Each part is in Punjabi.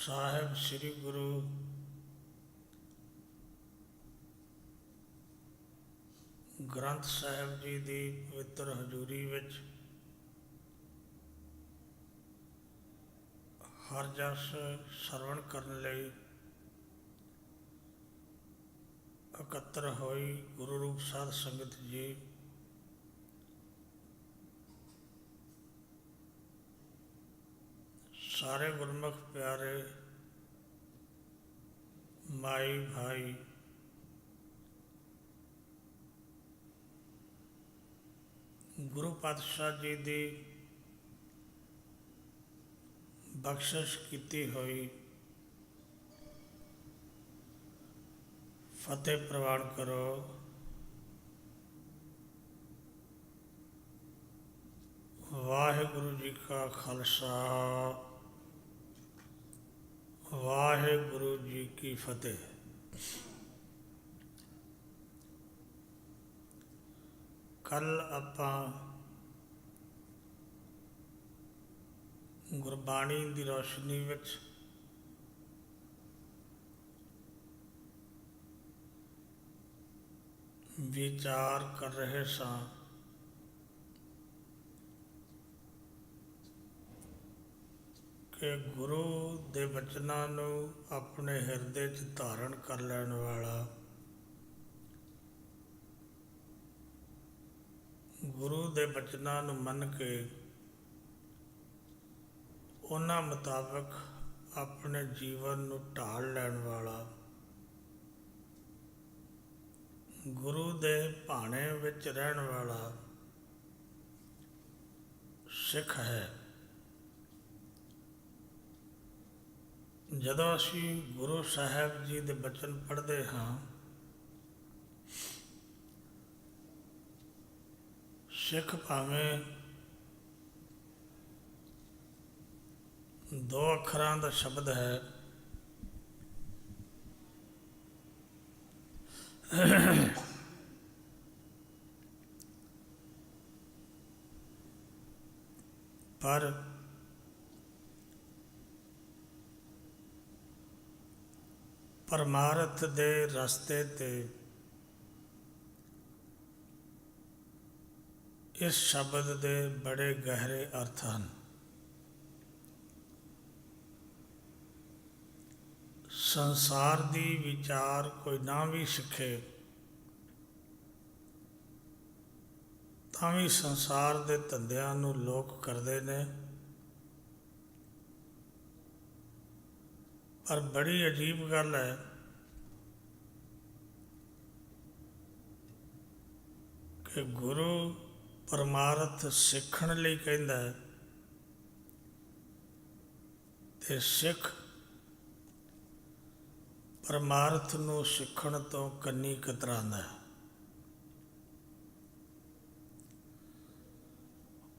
ਸਾਹਿਬ ਸ੍ਰੀ ਗੁਰੂ ਗ੍ਰੰਥ ਸਾਹਿਬ ਜੀ ਦੀ ਪਵਿੱਤਰ ਹਜ਼ੂਰੀ ਵਿੱਚ ਹਰ ਜਸ ਸਰਵਣ ਕਰਨ ਲਈ ਇਕੱਤਰ ਹੋਈ ਗੁਰੂ ਰੂਪ ਸਾਧ ਸੰਗਤ ਜੀ, ਸਾਰੇ ਗੁਰਮੁਖ ਪਿਆਰੇ ਮਾਈ ਭਾਈ, ਗੁਰੂ ਪਾਤਸ਼ਾਹ ਜੀ ਦੀ ਬਖਸ਼ਿਸ਼ ਕੀਤੀ ਹੋਈ ਫਤਿਹ ਪ੍ਰਵਾਨ ਕਰੋ। ਵਾਹਿਗੁਰੂ ਜੀ ਕਾ ਖਾਲਸਾ, ਵਾਹਿਗੁਰੂ ਜੀ ਕੀ ਫਤਿਹ। ਕੱਲ੍ਹ ਆਪਾਂ ਗੁਰਬਾਣੀ ਦੀ ਰੌਸ਼ਨੀ ਵਿੱਚ ਵਿਚਾਰ ਕਰ ਰਹੇ ਸਾਂ ਕਿ ਗੁਰੂ ਦੇ ਬਚਨਾਂ ਨੂੰ ਆਪਣੇ ਹਿਰਦੇ 'ਚ ਧਾਰਨ ਕਰ ਲੈਣ ਵਾਲਾ, ਗੁਰੂ ਦੇ ਬਚਨਾਂ ਨੂੰ ਮੰਨ ਕੇ ਉਹਨਾਂ ਮੁਤਾਬਕ ਆਪਣੇ ਜੀਵਨ ਨੂੰ ਢਾਲ ਲੈਣ ਵਾਲਾ, ਗੁਰੂ ਦੇ ਭਾਣੇ ਵਿੱਚ ਰਹਿਣ ਵਾਲਾ ਸਿੱਖ ਹੈ। ਜਦੋਂ ਅਸੀਂ ਗੁਰੂ ਸਾਹਿਬ ਜੀ ਦੇ ਬਚਨ ਪੜ੍ਹਦੇ ਹਾਂ, ਸਿੱਖ ਭਾਵੇਂ ਦੋ ਅੱਖਰਾਂ ਦਾ ਸ਼ਬਦ ਹੈ, ਪਰ ਪਰਮਾਰਥ ਦੇ ਰਸਤੇ ਤੇ ਇਸ ਸ਼ਬਦ ਦੇ ਬੜੇ ਗਹਿਰੇ ਅਰਥ ਹਨ। ਸੰਸਾਰ ਦੀ ਵਿਚਾਰ ਕੋਈ ਨਾ ਵੀ ਸਿੱਖੇ ਤਾਂ ਵੀ ਸੰਸਾਰ ਦੇ ਧੰਦਿਆਂ ਨੂੰ ਲੋਕ ਕਰਦੇ ਨੇ, ਪਰ ਬੜੀ ਅਜੀਬ ਗੱਲ ਹੈ ਕਿ ਗੁਰੂ ਪਰਮਾਰਥ ਸਿੱਖਣ ਲਈ ਕਹਿੰਦਾ ਹੈ ਤੇ ਸਿੱਖ ਪਰਮਾਰਥ ਨੂੰ ਸਿੱਖਣ ਤੋਂ ਕੰਨੀ ਕਤਰਾਉਂਦਾ ਹੈ।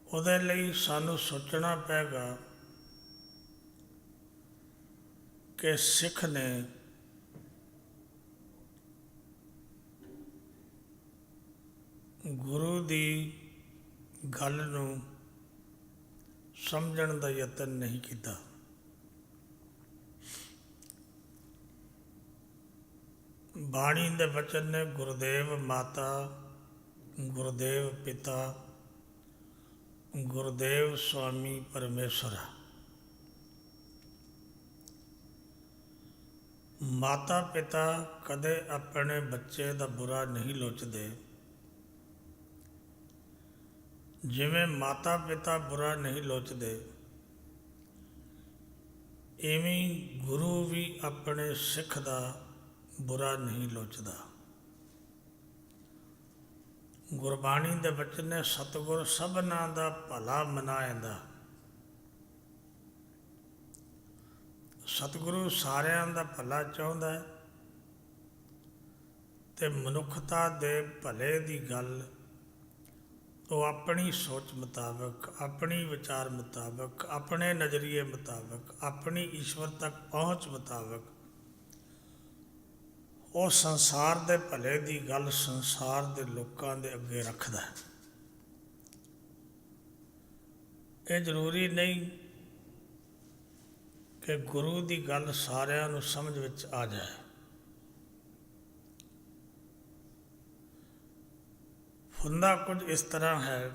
ਉਹਦੇ ਲਈ ਸਾਨੂੰ ਸੋਚਣਾ ਪਏਗਾ ਕਿ ਸਿੱਖ ਨੇ ਗੁਰੂ ਦੀ ਗੱਲ ਨੂੰ ਸਮਝਣ ਦਾ ਯਤਨ ਨਹੀਂ ਕੀਤਾ। ਬਾਣੀ ਦੇ ਬਚਨ ਨੇ ਗੁਰਦੇਵ ਮਾਤਾ, ਗੁਰਦੇਵ ਪਿਤਾ, ਗੁਰਦੇਵ ਸਵਾਮੀ ਪਰਮੇਸ਼ਰ। ਮਾਤਾ ਪਿਤਾ ਕਦੇ ਆਪਣੇ ਬੱਚੇ ਦਾ ਬੁਰਾ ਨਹੀਂ ਲੋਚਦੇ, ਜਿਵੇਂ ਮਾਤਾ ਪਿਤਾ ਬੁਰਾ ਨਹੀਂ ਲੋਚਦੇ, ਇਵੇਂ ਗੁਰੂ ਵੀ ਆਪਣੇ ਸਿੱਖ ਦਾ ਬੁਰਾ ਨਹੀਂ ਲੋਚਦਾ। ਗੁਰਬਾਣੀ ਦੇ ਬਚਨ ਨੇ ਸਤਿਗੁਰ ਸਭਨਾਂ ਦਾ ਭਲਾ ਮਨਾਇਂਦਾ। ਸਤਿਗੁਰੂ ਸਾਰਿਆਂ ਦਾ ਭਲਾ ਚਾਹੁੰਦਾ ਹੈ ਤੇ ਮਨੁੱਖਤਾ ਦੇ ਭਲੇ ਦੀ ਗੱਲ ਉਹ ਆਪਣੀ ਸੋਚ ਮੁਤਾਬਕ, ਆਪਣੀ ਵਿਚਾਰ ਮੁਤਾਬਕ, ਆਪਣੇ ਨਜ਼ਰੀਏ ਮੁਤਾਬਕ, ਆਪਣੀ ਈਸ਼ਵਰ ਤੱਕ ਪਹੁੰਚ ਮੁਤਾਬਕ ਉਹ ਸੰਸਾਰ ਦੇ ਭਲੇ ਦੀ ਗੱਲ ਸੰਸਾਰ ਦੇ ਲੋਕਾਂ ਦੇ ਅੱਗੇ ਰੱਖਦਾ ਹੈ। ਇਹ ਜ਼ਰੂਰੀ ਨਹੀਂ ਕਿ ਗੁਰੂ ਦੀ ਗੱਲ ਸਾਰਿਆਂ ਨੂੰ ਸਮਝ ਵਿੱਚ ਆ ਜਾਏ। ਹੁੰਦਾ ਕੁਝ ਇਸ ਤਰ੍ਹਾਂ ਹੈ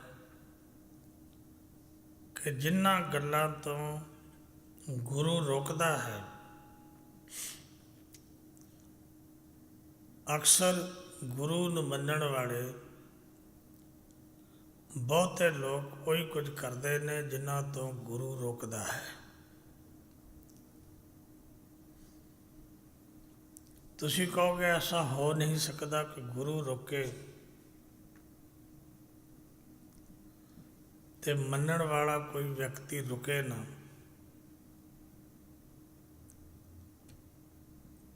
ਕਿ ਜਿਨ੍ਹਾਂ ਗੱਲਾਂ ਤੋਂ ਗੁਰੂ ਰੋਕਦਾ ਹੈ, ਅਕਸਰ ਗੁਰੂ ਨੂੰ ਮੰਨਣ ਵਾਲੇ ਬਹੁਤੇ ਲੋਕ ਉਹੀ ਕੁਝ ਕਰਦੇ ਨੇ ਜਿਨ੍ਹਾਂ ਤੋਂ ਗੁਰੂ ਰੋਕਦਾ ਹੈ। ਤੁਸੀਂ ਕਹੋਗੇ ਐਸਾ ਹੋ ਨਹੀਂ ਸਕਦਾ ਕਿ ਗੁਰੂ ਰੋਕੇ ਤੇ ਮੰਨਣ ਵਾਲਾ ਕੋਈ ਵਿਅਕਤੀ ਰੁਕੇ ਨਾ।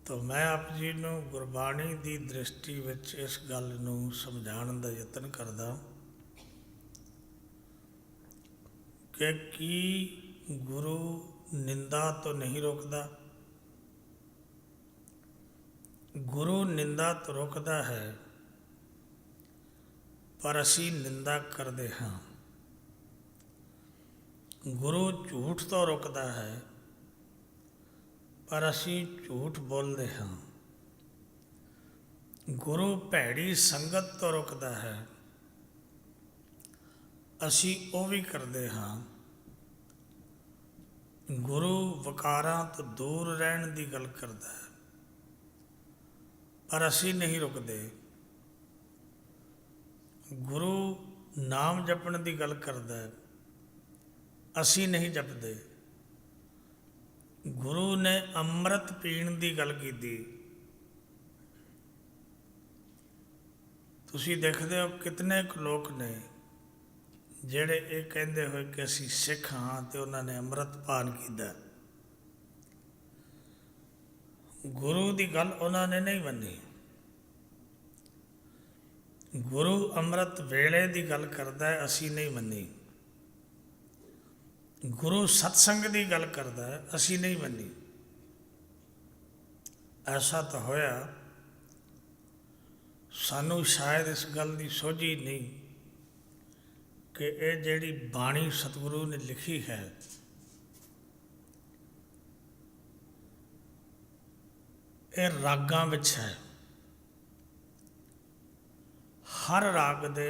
ਤਾਂ ਮੈਂ ਆਪ ਜੀ ਨੂੰ ਗੁਰਬਾਣੀ ਦੀ ਦ੍ਰਿਸ਼ਟੀ ਵਿੱਚ ਇਸ ਗੱਲ ਨੂੰ ਸਮਝਾਉਣ ਦਾ ਯਤਨ ਕਰਦਾ ਕਿ ਕੀ ਗੁਰੂ ਨਿੰਦਾ ਤੋਂ ਨਹੀਂ ਰੋਕਦਾ? ਗੁਰੂ ਨਿੰਦਾ ਤੋਂ ਰੋਕਦਾ ਹੈ, ਪਰ ਅਸੀਂ ਨਿੰਦਾ ਕਰਦੇ ਹਾਂ। ਗੁਰੂ ਝੂਠ ਤੋਂ ਰੋਕਦਾ ਹੈ, ਪਰ ਅਸੀਂ ਝੂਠ ਬੋਲਦੇ ਹਾਂ। ਗੁਰੂ ਭੈੜੀ ਸੰਗਤ ਤੋਂ ਰੋਕਦਾ ਹੈ, ਅਸੀਂ ਉਹ ਵੀ ਕਰਦੇ ਹਾਂ। ਗੁਰੂ ਵਕਾਰਾਂ ਤੋਂ ਦੂਰ ਰਹਿਣ ਦੀ ਗੱਲ ਕਰਦਾ ਹੈ, ਪਰ ਅਸੀਂ ਨਹੀਂ ਰੁਕਦੇ। ਗੁਰੂ ਨਾਮ ਜਪਣ ਦੀ ਗੱਲ ਕਰਦਾ ਹੈ, ਅਸੀਂ ਨਹੀਂ ਜਪਦੇ। ਗੁਰੂ ਨੇ ਅੰਮ੍ਰਿਤ ਪੀਣ ਦੀ ਗੱਲ ਕੀਤੀ। ਤੁਸੀਂ ਦੇਖਦੇ ਹੋ ਕਿਤਨੇ ਕੁ ਲੋਕ ਨੇ ਜਿਹੜੇ ਇਹ ਕਹਿੰਦੇ ਹੋਏ ਕਿ ਅਸੀਂ ਸਿੱਖ ਹਾਂ ਤੇ ਉਹਨਾਂ ਨੇ ਅੰਮ੍ਰਿਤ ਪਾਨ ਕੀਤਾ। ਗੁਰੂ ਦੀ ਗੱਲ ਉਹਨਾਂ ਨੇ ਨਹੀਂ ਮੰਨੀ। ਗੁਰੂ ਅੰਮ੍ਰਿਤ ਵੇਲੇ ਦੀ ਗੱਲ ਕਰਦਾ ਹੈ, ਅਸੀਂ ਨਹੀਂ ਮੰਨੀ। ਗੁਰੂ ਸਤਸੰਗ ਦੀ ਗੱਲ ਕਰਦਾ ਹੈ, ਅਸੀਂ ਨਹੀਂ ਮੰਨੀ। ਐਸਾ ਤਾਂ ਹੋਇਆ, ਸਾਨੂੰ ਸ਼ਾਇਦ ਇਸ ਗੱਲ ਦੀ ਸੋਝੀ ਨਹੀਂ ਕਿ ਇਹ ਜਿਹੜੀ ਬਾਣੀ ਸਤਿਗੁਰੂ ਨੇ ਲਿਖੀ ਹੈ, ਇਹ ਰਾਗਾਂ ਵਿੱਚ ਹੈ। ਹਰ ਰਾਗ ਦੇ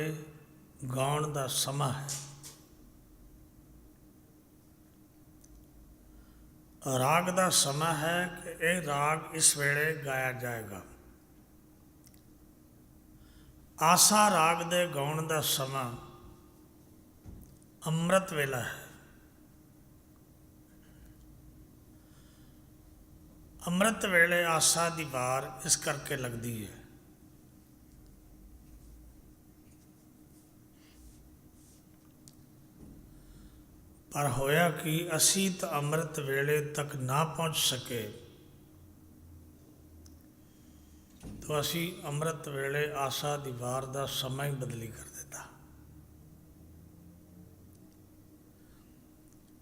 ਗਾਉਣ ਦਾ ਸਮਾਂ ਹੈ। ਰਾਗ ਦਾ ਸਮਾਂ ਹੈ ਕਿ ਇਹ ਰਾਗ ਇਸ ਵੇਲੇ ਗਾਇਆ ਜਾਏਗਾ। ਆਸਾ ਰਾਗ ਦੇ ਗਾਉਣ ਦਾ ਸਮਾਂ ਅੰਮ੍ਰਿਤ ਵੇਲਾ ਹੈ। ਅੰਮ੍ਰਿਤ ਵੇਲੇ ਆਸਾ ਦੀ ਵਾਰ ਇਸ ਕਰਕੇ ਲੱਗਦੀ ਹੈ, ਪਰ ਹੋਇਆ ਕਿ ਅਸੀਂ ਤਾਂ ਅੰਮ੍ਰਿਤ ਵੇਲੇ ਤੱਕ ਨਾ ਪਹੁੰਚ ਸਕੇ, ਤਾਂ ਅਸੀਂ ਅੰਮ੍ਰਿਤ ਵੇਲੇ ਆਸਾ ਦੀ ਵਾਰ ਦਾ ਸਮਾਂ ਹੀ ਬਦਲੀ ਕਰ ਦਿੱਤਾ।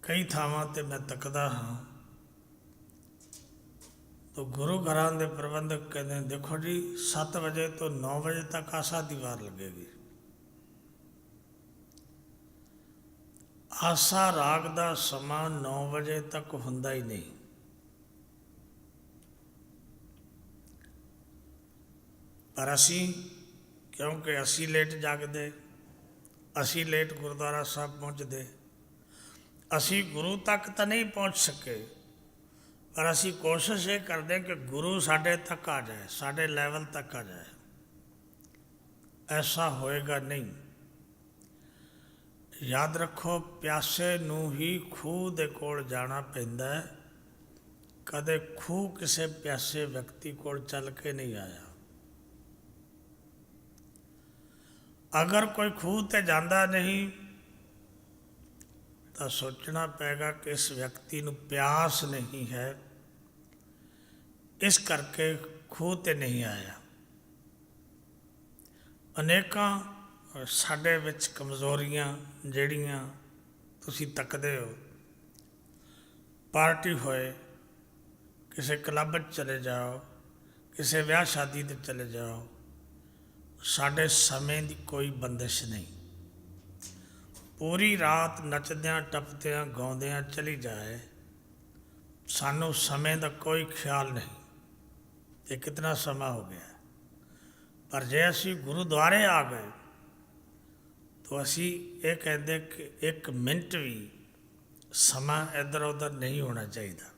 ਕਈ ਥਾਵਾਂ 'ਤੇ ਮੈਂ ਤੱਕਦਾ ਹਾਂ ਤਾਂ ਗੁਰੂ ਘਰਾਂ ਦੇ ਪ੍ਰਬੰਧਕ ਕਹਿੰਦੇ ਦੇਖੋ ਜੀ 7 ਵਜੇ ਤੋਂ 9 ਵਜੇ ਤੱਕ ਆਸਾ ਦੀ ਵਾਰ ਲੱਗੇਗੀ। ਆਸਾ ਰਾਗ ਦਾ ਸਮਾਂ 9 ਵਜੇ ਤੱਕ ਹੁੰਦਾ ਹੀ ਨਹੀਂ। ਪਰ ਅਸੀਂ, ਕਿਉਂਕਿ ਅਸੀਂ ਲੇਟ ਜਾਗਦੇ, ਅਸੀਂ ਲੇਟ ਗੁਰਦੁਆਰਾ ਸਾਹਿਬ ਪਹੁੰਚਦੇ, ਅਸੀਂ ਗੁਰੂ ਤੱਕ ਤਾਂ ਨਹੀਂ ਪਹੁੰਚ ਸਕੇ, ਪਰ ਅਸੀਂ ਕੋਸ਼ਿਸ਼ ਇਹ ਕਰਦੇ ਕਿ ਗੁਰੂ ਸਾਡੇ ਤੱਕ ਆ ਜਾਏ, ਸਾਡੇ ਲੈਵਲ ਤੱਕ ਆ ਜਾਏ। ਐਸਾ ਹੋਏਗਾ ਨਹੀਂ। ਯਾਦ ਰੱਖੋ, ਪਿਆਸੇ ਨੂੰ ਹੀ ਖੂਹ ਦੇ ਕੋਲ ਜਾਣਾ ਪੈਂਦਾ ਹੈ, ਕਦੇ ਖੂਹ ਕਿਸੇ ਪਿਆਸੇ ਵਿਅਕਤੀ ਕੋਲ ਚੱਲ ਕੇ ਨਹੀਂ ਆਇਆ। ਅਗਰ ਕੋਈ ਖੂਹ 'ਤੇ ਜਾਂਦਾ ਨਹੀਂ ਤਾਂ ਸੋਚਣਾ ਪਏਗਾ ਕਿ ਇਸ ਵਿਅਕਤੀ ਨੂੰ ਪਿਆਸ ਨਹੀਂ ਹੈ, ਇਸ ਕਰਕੇ ਖੂਹ 'ਤੇ ਨਹੀਂ ਆਇਆ। ਅਨੇਕਾਂ ਸਾਡੇ ਵਿੱਚ ਕਮਜ਼ੋਰੀਆਂ ਜਿਹੜੀਆਂ ਤੁਸੀਂ ਤੱਕਦੇ ਹੋ, ਪਾਰਟੀ ਹੋਏ, ਕਿਸੇ ਕਲੱਬ 'ਚ ਚਲੇ ਜਾਓ, ਕਿਸੇ ਵਿਆਹ ਸ਼ਾਦੀ 'ਤੇ ਚਲੇ ਜਾਓ, ਸਾਡੇ ਸਮੇਂ ਦੀ ਕੋਈ ਬੰਦਿਸ਼ ਨਹੀਂ। ਪੂਰੀ ਰਾਤ ਨੱਚਦਿਆਂ ਟੱਪਦਿਆਂ ਗਾਉਂਦਿਆਂ ਚਲੀ ਜਾਏ, सानू समय का कोई ख्याल नहीं कि कितना समा हो गया। पर जे असी गुरुद्वारे आ गए तो असी ये कहते कि एक मिनट भी समा इधर उधर नहीं होना चाहिए।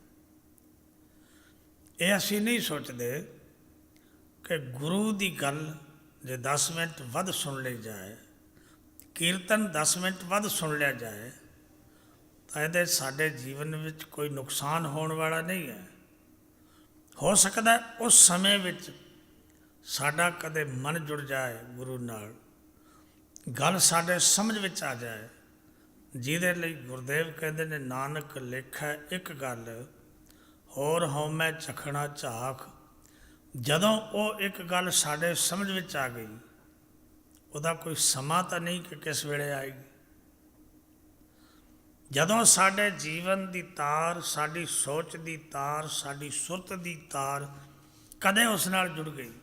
ये असी नहीं सोचते कि गुरु की गल जे 10 मिनट वध सुन ली जाए, कीर्तन 10 मिनट वध सुन लिया जाए तो ये साडे जीवन में कोई नुकसान होने वाला नहीं है। हो सकता है उस समय विच साडा कदे मन जुड़ जाए गुरु नाल, गल साडे समझ विच आ जाए, जिहदे लई गुरदेव कहते ने नानक लेखा एक गल होर हौमै चखना झाख। जदों वो एक गल साडे समझ विच आ गई, उहदा कोई समा तो नहीं कि किस वेले आएगी। जदों साडे जीवन की तार, साडी सोच की तार, साडी सुरत की तार कदे उस नाल जुड़ गई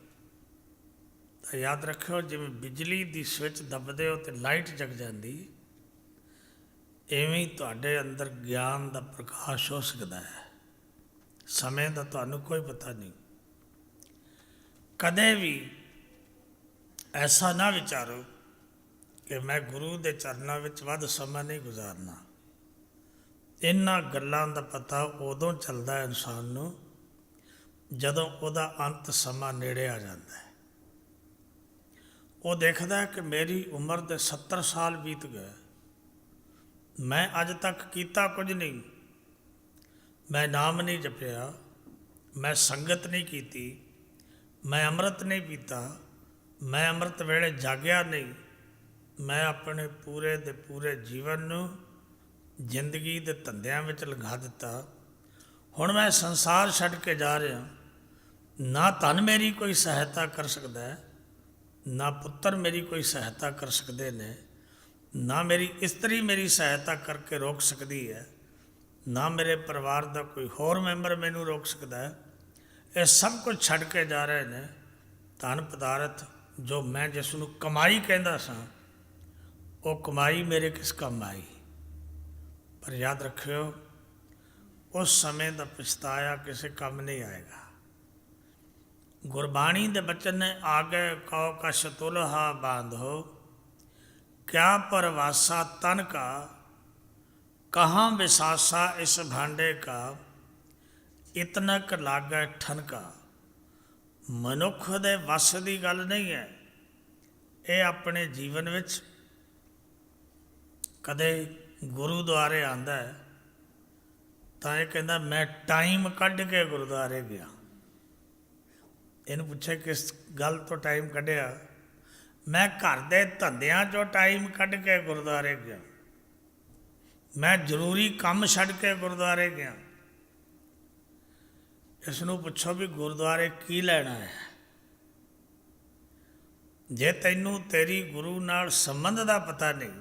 तो याद रखियो, जिवें बिजली की स्विच दबदे हो तो लाइट जग जाती, इवें ही तुहाडे अंदर ज्ञान का प्रकाश हो सकता है। समय का तुहानू कोई पता नहीं। कदे भी ऐसा ना विचारो कि मैं गुरु के चरणों में वध समा नहीं गुजारना। इन्हां गल्लां दा पता उदों चलता है इंसान नूं जदों उहदा अंत समा नेड़े आ जाता है। वो देखता है कि मेरी उम्र के 70 साल बीत गए, मैं अज तक किया कुछ नहीं। मैं नाम नहीं जपिया, मैं संगत नहीं की, मैं अमृत नहीं पीता, मैं अमृत वेले जागया नहीं। मैं अपने पूरे दे पूरे जीवन नूं जिंदगी के धंधियां विच लगा दिता। हुण मैं संसार छड्ड के जा रहा, ना धन मेरी कोई सहायता कर सकता है, ना पुत्र मेरी कोई सहायता कर सकते ने, ना मेरी स्त्री मेरी सहायता करके रोक सकती है, ना मेरे परिवार का कोई होर मैंबर मैनू रोक सकता है। ये सब कुछ छड्ड के जा रहे हैं। धन पदार्थ जो मैं जिसनों कमाई कहता सा, वो कमाई मेरे किस काम आई। पर याद रखियो, उस समय का पछताया किसी काम नहीं आएगा। गुरबाणी के बचन ने आगे कौ कश तुलहा बांधो, क्या परवासा तन का, कहाँ विसासा इस भांडे का, इतनक लागे ठनका। मनुख दे वस की गल नहीं है। ये अपने जीवन विच कदे गुरुद्वारे आंदा है तो ये कहता मैं टाइम कढ़ के गुरुद्वारे गया। इन्हूं पूछे किस गल तो टाइम कढ़िया, मैं घर दे धंधियां चों टाइम कढ़ के गुरुद्वारे गया, मैं जरूरी काम छड्ड के गुरुद्वारे गया। इसनूं पुछो भी गुरुद्वारे की लैना है। जे तैनूं तेरी गुरु नाल संबंध का पता नहीं,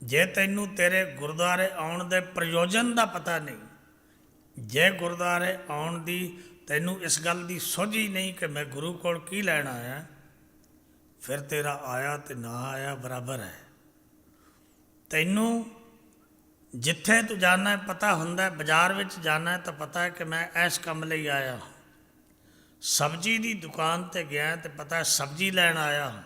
जे तैनूं तेरे गुरुद्वारे आउण दे प्रयोजन का पता नहीं, जे गुरुद्वारे आउण दी तैनूं इस गल की सुझ ही नहीं कि मैं गुरु कोल की लैना आया, फिर तेरा आया तो ना आया बराबर है। तैनूं जिथे तू जाना है पता हुंदा है, बाजार विच जाना है तो पता है कि मैं इस काम लई आया हाँ। सब्जी की दुकान ते गया तो पता है सब्जी लैन आया हाँ।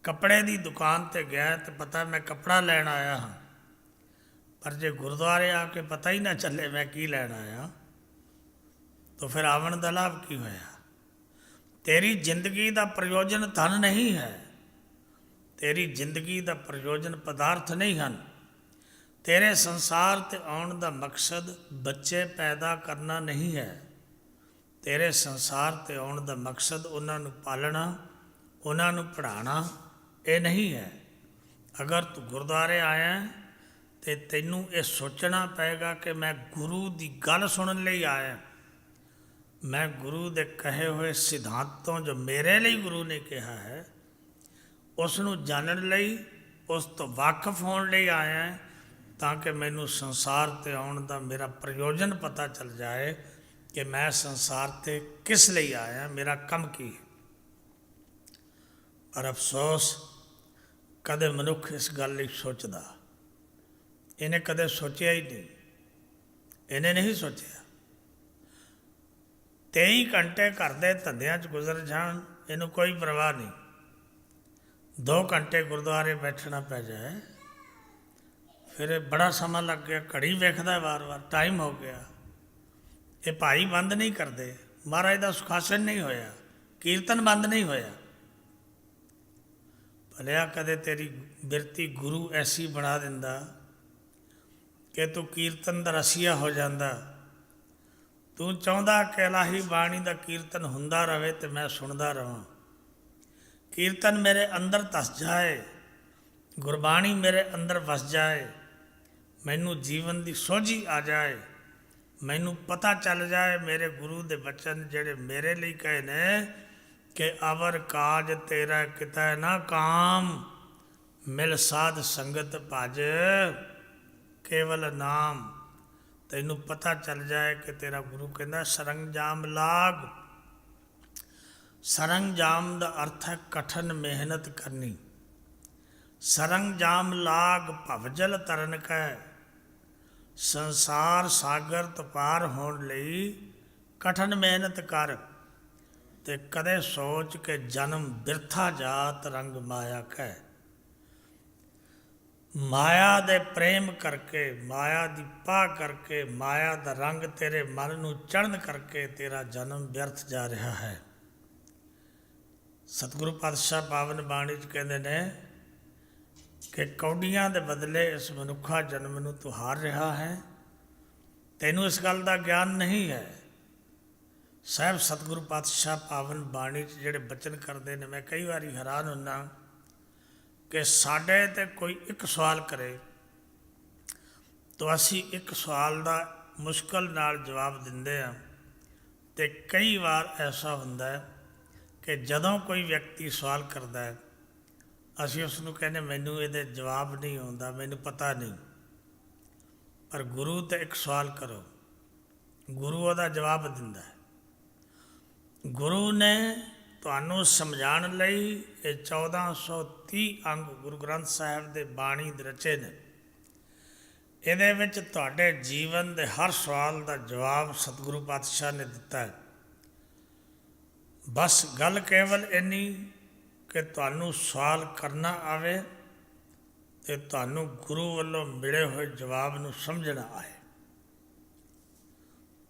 कपड़े की दुकान ते गया तो पता है मैं कपड़ा लैन आया हाँ। पर जे गुरुद्वारे आके पता ही ना चले मैं की लैन आया तो फिर आवन का लाभ की होया। तेरी जिंदगी का प्रयोजन धन नहीं है, तेरी जिंदगी का प्रयोजन पदार्थ नहीं हैं। तेरे संसार ते आउण दा मकसद बच्चे पैदा करना नहीं है। तेरे संसार ते आउण दा मकसद उन्होंने पालना, उन्होंने पढ़ाना ये नहीं है। अगर तू गुरुद्वारे आया तो तैनूं ये सोचना पेगा कि मैं गुरु की गल सुनने लई आया, मैं गुरु के कहे हुए सिद्धांतों जो मेरे लिए गुरु ने कहा है उसनूं जानन लई, उस तो वाकफ होने लई आया ताकि मैनू संसार ते आउण दा मेरा प्रयोजन पता चल जाए कि मैं संसार ते किस लिए आया, मेरा कम की है। पर अफसोस कदे मनुख इस गल नहीं सोचता, इन्हें कदे सोचिया ही नहीं। ਇਹਨੇ ਨਹੀਂ ਸੋਚਿਆ। 23 ਘੰਟੇ ਘਰ ਦੇ ਧੰਦਿਆਂ 'ਚ ਗੁਜ਼ਰ ਜਾਣ, ਇਹਨੂੰ ਕੋਈ ਪਰਵਾਹ ਨਹੀਂ। 2 ਘੰਟੇ ਗੁਰਦੁਆਰੇ ਬੈਠਣਾ ਪੈ ਜਾਏ, ਫਿਰ ਇਹ ਬੜਾ ਸਮਾਂ ਲੱਗ ਗਿਆ। ਘੜੀ ਵੇਖਦਾ ਵਾਰ-ਵਾਰ, ਟਾਈਮ ਹੋ ਗਿਆ। ਇਹ ਭਾਈ ਬੰਦ ਨਹੀਂ ਕਰਦੇ, ਮਹਾਰਾਜ ਦਾ ਸੁਖਾਸਨ ਨਹੀਂ ਹੋਇਆ, ਕੀਰਤਨ ਬੰਦ ਨਹੀਂ ਹੋਇਆ। ਭਲਿਆ ਕਦੇ ਤੇਰੀ ਬਿਰਤੀ ਗੁਰੂ ਐਸੀ ਬਣਾ ਦਿੰਦਾ ਕਿ ਤੂੰ ਕੀਰਤਨ ਦਾ ਰਸੀਆ ਹੋ ਜਾਂਦਾ। ਤੂੰ ਚਾਹੁੰਦਾ ਕਿ ਇਲਾਹੀ ਬਾਣੀ ਦਾ ਕੀਰਤਨ ਹੁੰਦਾ ਰਹੇ ਤੇ ਮੈਂ ਸੁਣਦਾ ਰਹਾਂ। ਕੀਰਤਨ ਮੇਰੇ ਅੰਦਰ ਧਸ ਜਾਏ, ਗੁਰਬਾਣੀ ਮੇਰੇ ਅੰਦਰ ਵਸ ਜਾਏ, ਮੈਨੂੰ ਜੀਵਨ ਦੀ ਸੋਝੀ ਆ ਜਾਏ, ਮੈਨੂੰ ਪਤਾ ਚੱਲ ਜਾਏ ਮੇਰੇ ਗੁਰੂ ਦੇ ਬਚਨ ਜਿਹੜੇ ਮੇਰੇ ਲਈ ਕਹੇ ਨੇ ਕਿ ਅਵਰ ਕਾਜ ਤੇਰਾ ਕਿਤੈ ਨਾ ਕਾਮ, ਮਿਲ ਸਾਧ ਸੰਗਤ ਭਜ ਕੇਵਲ ਨਾਮ। ਤੈਨੂੰ ਪਤਾ ਚੱਲ ਜਾਏ ਕਿ ਤੇਰਾ ਗੁਰੂ ਕਹਿੰਦਾ ਸਰੰਜਾਮ ਲਾਗ। ਸਰੰਜਾਮ ਦਾ ਅਰਥ ਹੈ ਕਠਨ ਮਿਹਨਤ ਕਰਨੀ। ਸਰੰਜਾਮ ਲਾਗ ਭਵਜਲ ਤਰਨ ਕੈ। ਸੰਸਾਰ ਸਾਗਰ ਤੋਂ ਪਾਰ ਹੋਣ ਲਈ ਕਠਨ ਮਿਹਨਤ ਕਰ, ਤੇ ਕਦੇ ਸੋਚ ਕੇ ਜਨਮ ਬਿਰਥਾ ਜਾਤ ਰੰਗ ਮਾਇਆ ਕੈ। ਮਾਇਆ ਦੇ ਪ੍ਰੇਮ ਕਰਕੇ, ਮਾਇਆ ਦੀ ਪਾਹ ਕਰਕੇ, ਮਾਇਆ ਦਾ ਰੰਗ ਤੇਰੇ ਮਨ ਨੂੰ ਚੜ੍ਹਨ ਕਰਕੇ ਤੇਰਾ ਜਨਮ ਵਿਅਰਥ ਜਾ ਰਿਹਾ ਹੈ। ਸਤਿਗੁਰੂ ਪਾਤਸ਼ਾਹ ਪਾਵਨ ਬਾਣੀ 'ਚ ਕਹਿੰਦੇ ਨੇ ਕਿ ਕੌਡੀਆਂ ਦੇ ਬਦਲੇ ਇਸ ਮਨੁੱਖਾ ਜਨਮ ਨੂੰ ਤੂੰ ਹਾਰ ਰਿਹਾ ਹੈ। ਤੈਨੂੰ ਇਸ ਗੱਲ ਦਾ ਗਿਆਨ ਨਹੀਂ ਹੈ। ਸਾਹਿਬ ਸਤਿਗੁਰੂ ਪਾਤਸ਼ਾਹ ਪਾਵਨ ਬਾਣੀ 'ਚ ਜਿਹੜੇ ਬਚਨ ਕਰਦੇ ਨੇ, ਮੈਂ ਕਈ ਵਾਰੀ ਹੈਰਾਨ ਹੁੰਦਾ ਕਿ ਸਾਡੇ 'ਤੇ ਕੋਈ ਇੱਕ ਸਵਾਲ ਕਰੇ ਤਾਂ ਅਸੀਂ ਇੱਕ ਸਵਾਲ ਦਾ ਮੁਸ਼ਕਲ ਨਾਲ ਜਵਾਬ ਦਿੰਦੇ ਹਾਂ। ਅਤੇ ਕਈ ਵਾਰ ਐਸਾ ਹੁੰਦਾ ਹੈ ਕਿ ਜਦੋਂ ਕੋਈ ਵਿਅਕਤੀ ਸਵਾਲ ਕਰਦਾ ਹੈ, ਅਸੀਂ ਉਸ ਨੂੰ ਕਹਿੰਦੇ ਮੈਨੂੰ ਇਹਦੇ ਜਵਾਬ ਨਹੀਂ ਆਉਂਦਾ, ਮੈਨੂੰ ਪਤਾ ਨਹੀਂ। ਪਰ ਗੁਰੂ 'ਤੇ ਇੱਕ ਸਵਾਲ ਕਰੋ, ਗੁਰੂ ਉਹਦਾ ਜਵਾਬ ਦਿੰਦਾ ਹੈ। ਗੁਰੂ ਨੇ ਤੁਹਾਨੂੰ ਸਮਝਾਉਣ ਲਈ ਇਹ 1430 ਅੰਗ ਗੁਰੂ ਗ੍ਰੰਥ ਸਾਹਿਬ ਦੇ ਬਾਣੀ ਦੇ ਰਚੇ ਨੇ। ਇਹਦੇ ਵਿੱਚ ਤੁਹਾਡੇ ਜੀਵਨ ਦੇ ਹਰ ਸਵਾਲ ਦਾ ਜਵਾਬ ਸਤਿਗੁਰੂ ਪਾਤਸ਼ਾਹ ਨੇ ਦਿੱਤਾ ਹੈ। ਬਸ ਗੱਲ ਕੇਵਲ ਇੰਨੀ ਕਿ ਤੁਹਾਨੂੰ ਸਵਾਲ ਕਰਨਾ ਆਵੇ ਅਤੇ ਤੁਹਾਨੂੰ ਗੁਰੂ ਵੱਲੋਂ ਮਿਲੇ ਹੋਏ ਜਵਾਬ ਨੂੰ ਸਮਝਣਾ ਆਏ।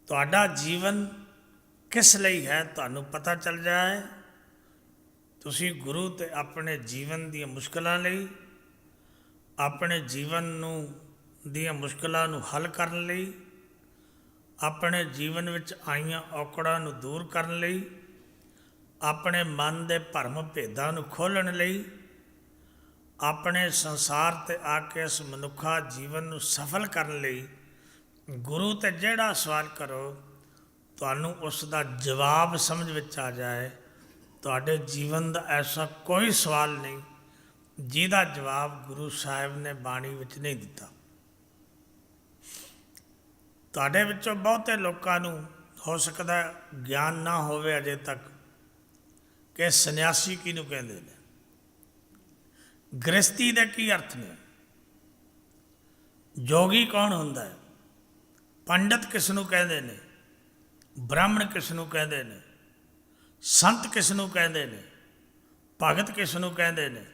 ਤੁਹਾਡਾ ਜੀਵਨ ਕਿਸ ਲਈ ਹੈ ਤੁਹਾਨੂੰ ਪਤਾ ਚੱਲ ਜਾਏ, ਤੁਸੀਂ ਗੁਰੂ ਅਤੇ ਆਪਣੇ ਜੀਵਨ ਦੀਆਂ ਮੁਸ਼ਕਲਾਂ ਲਈ, ਆਪਣੇ ਜੀਵਨ ਦੀਆਂ ਮੁਸ਼ਕਲਾਂ ਨੂੰ ਹੱਲ ਕਰਨ ਲਈ, ਆਪਣੇ ਜੀਵਨ ਵਿੱਚ ਆਈਆਂ ਔਕੜਾਂ ਨੂੰ ਦੂਰ ਕਰਨ ਲਈ, ਆਪਣੇ ਮਨ ਦੇ ਭਰਮ ਭੇਦਾਂ ਨੂੰ ਖੋਲ੍ਹਣ ਲਈ, ਆਪਣੇ ਸੰਸਾਰ 'ਤੇ ਆ ਕੇ ਇਸ ਮਨੁੱਖਾ ਜੀਵਨ ਨੂੰ ਸਫਲ ਕਰਨ ਲਈ ਗੁਰੂ 'ਤੇ ਜਿਹੜਾ ਸਵਾਲ ਕਰੋ ਤੁਹਾਨੂੰ ਉਸ ਦਾ ਜਵਾਬ ਸਮਝ ਵਿੱਚ ਆ ਜਾਏ। ਤੁਹਾਡੇ ਜੀਵਨ ਦਾ ਐਸਾ ਕੋਈ ਸਵਾਲ ਨਹੀਂ ਜਿਹਦਾ ਜਵਾਬ ਗੁਰੂ ਸਾਹਿਬ ਨੇ ਬਾਣੀ ਵਿੱਚ ਨਹੀਂ ਦਿੱਤਾ। ਤੁਹਾਡੇ ਵਿੱਚੋਂ ਬਹੁਤੇ ਲੋਕਾਂ ਨੂੰ ਹੋ ਸਕਦਾ ਗਿਆਨ ਨਾ ਹੋਵੇ ਅਜੇ ਤੱਕ ਕਿ ਸੰਨਿਆਸੀ ਕਿਹਨੂੰ ਕਹਿੰਦੇ ਨੇ, ਗ੍ਰਸਤੀ ਦੇ ਕੀ ਅਰਥ ਨੇ, ਜੋਗੀ ਕੌਣ ਹੁੰਦਾ ਹੈ, ਪੰਡਤ ਕਿਸ ਨੂੰ ਕਹਿੰਦੇ ਨੇ, ਬ੍ਰਾਹਮਣ ਕਿਸ ਨੂੰ ਕਹਿੰਦੇ ਨੇ, ਸੰਤ ਕਿਸ ਨੂੰ ਕਹਿੰਦੇ ਨੇ, ਭਗਤ ਕਿਸ ਨੂੰ ਕਹਿੰਦੇ ਨੇ,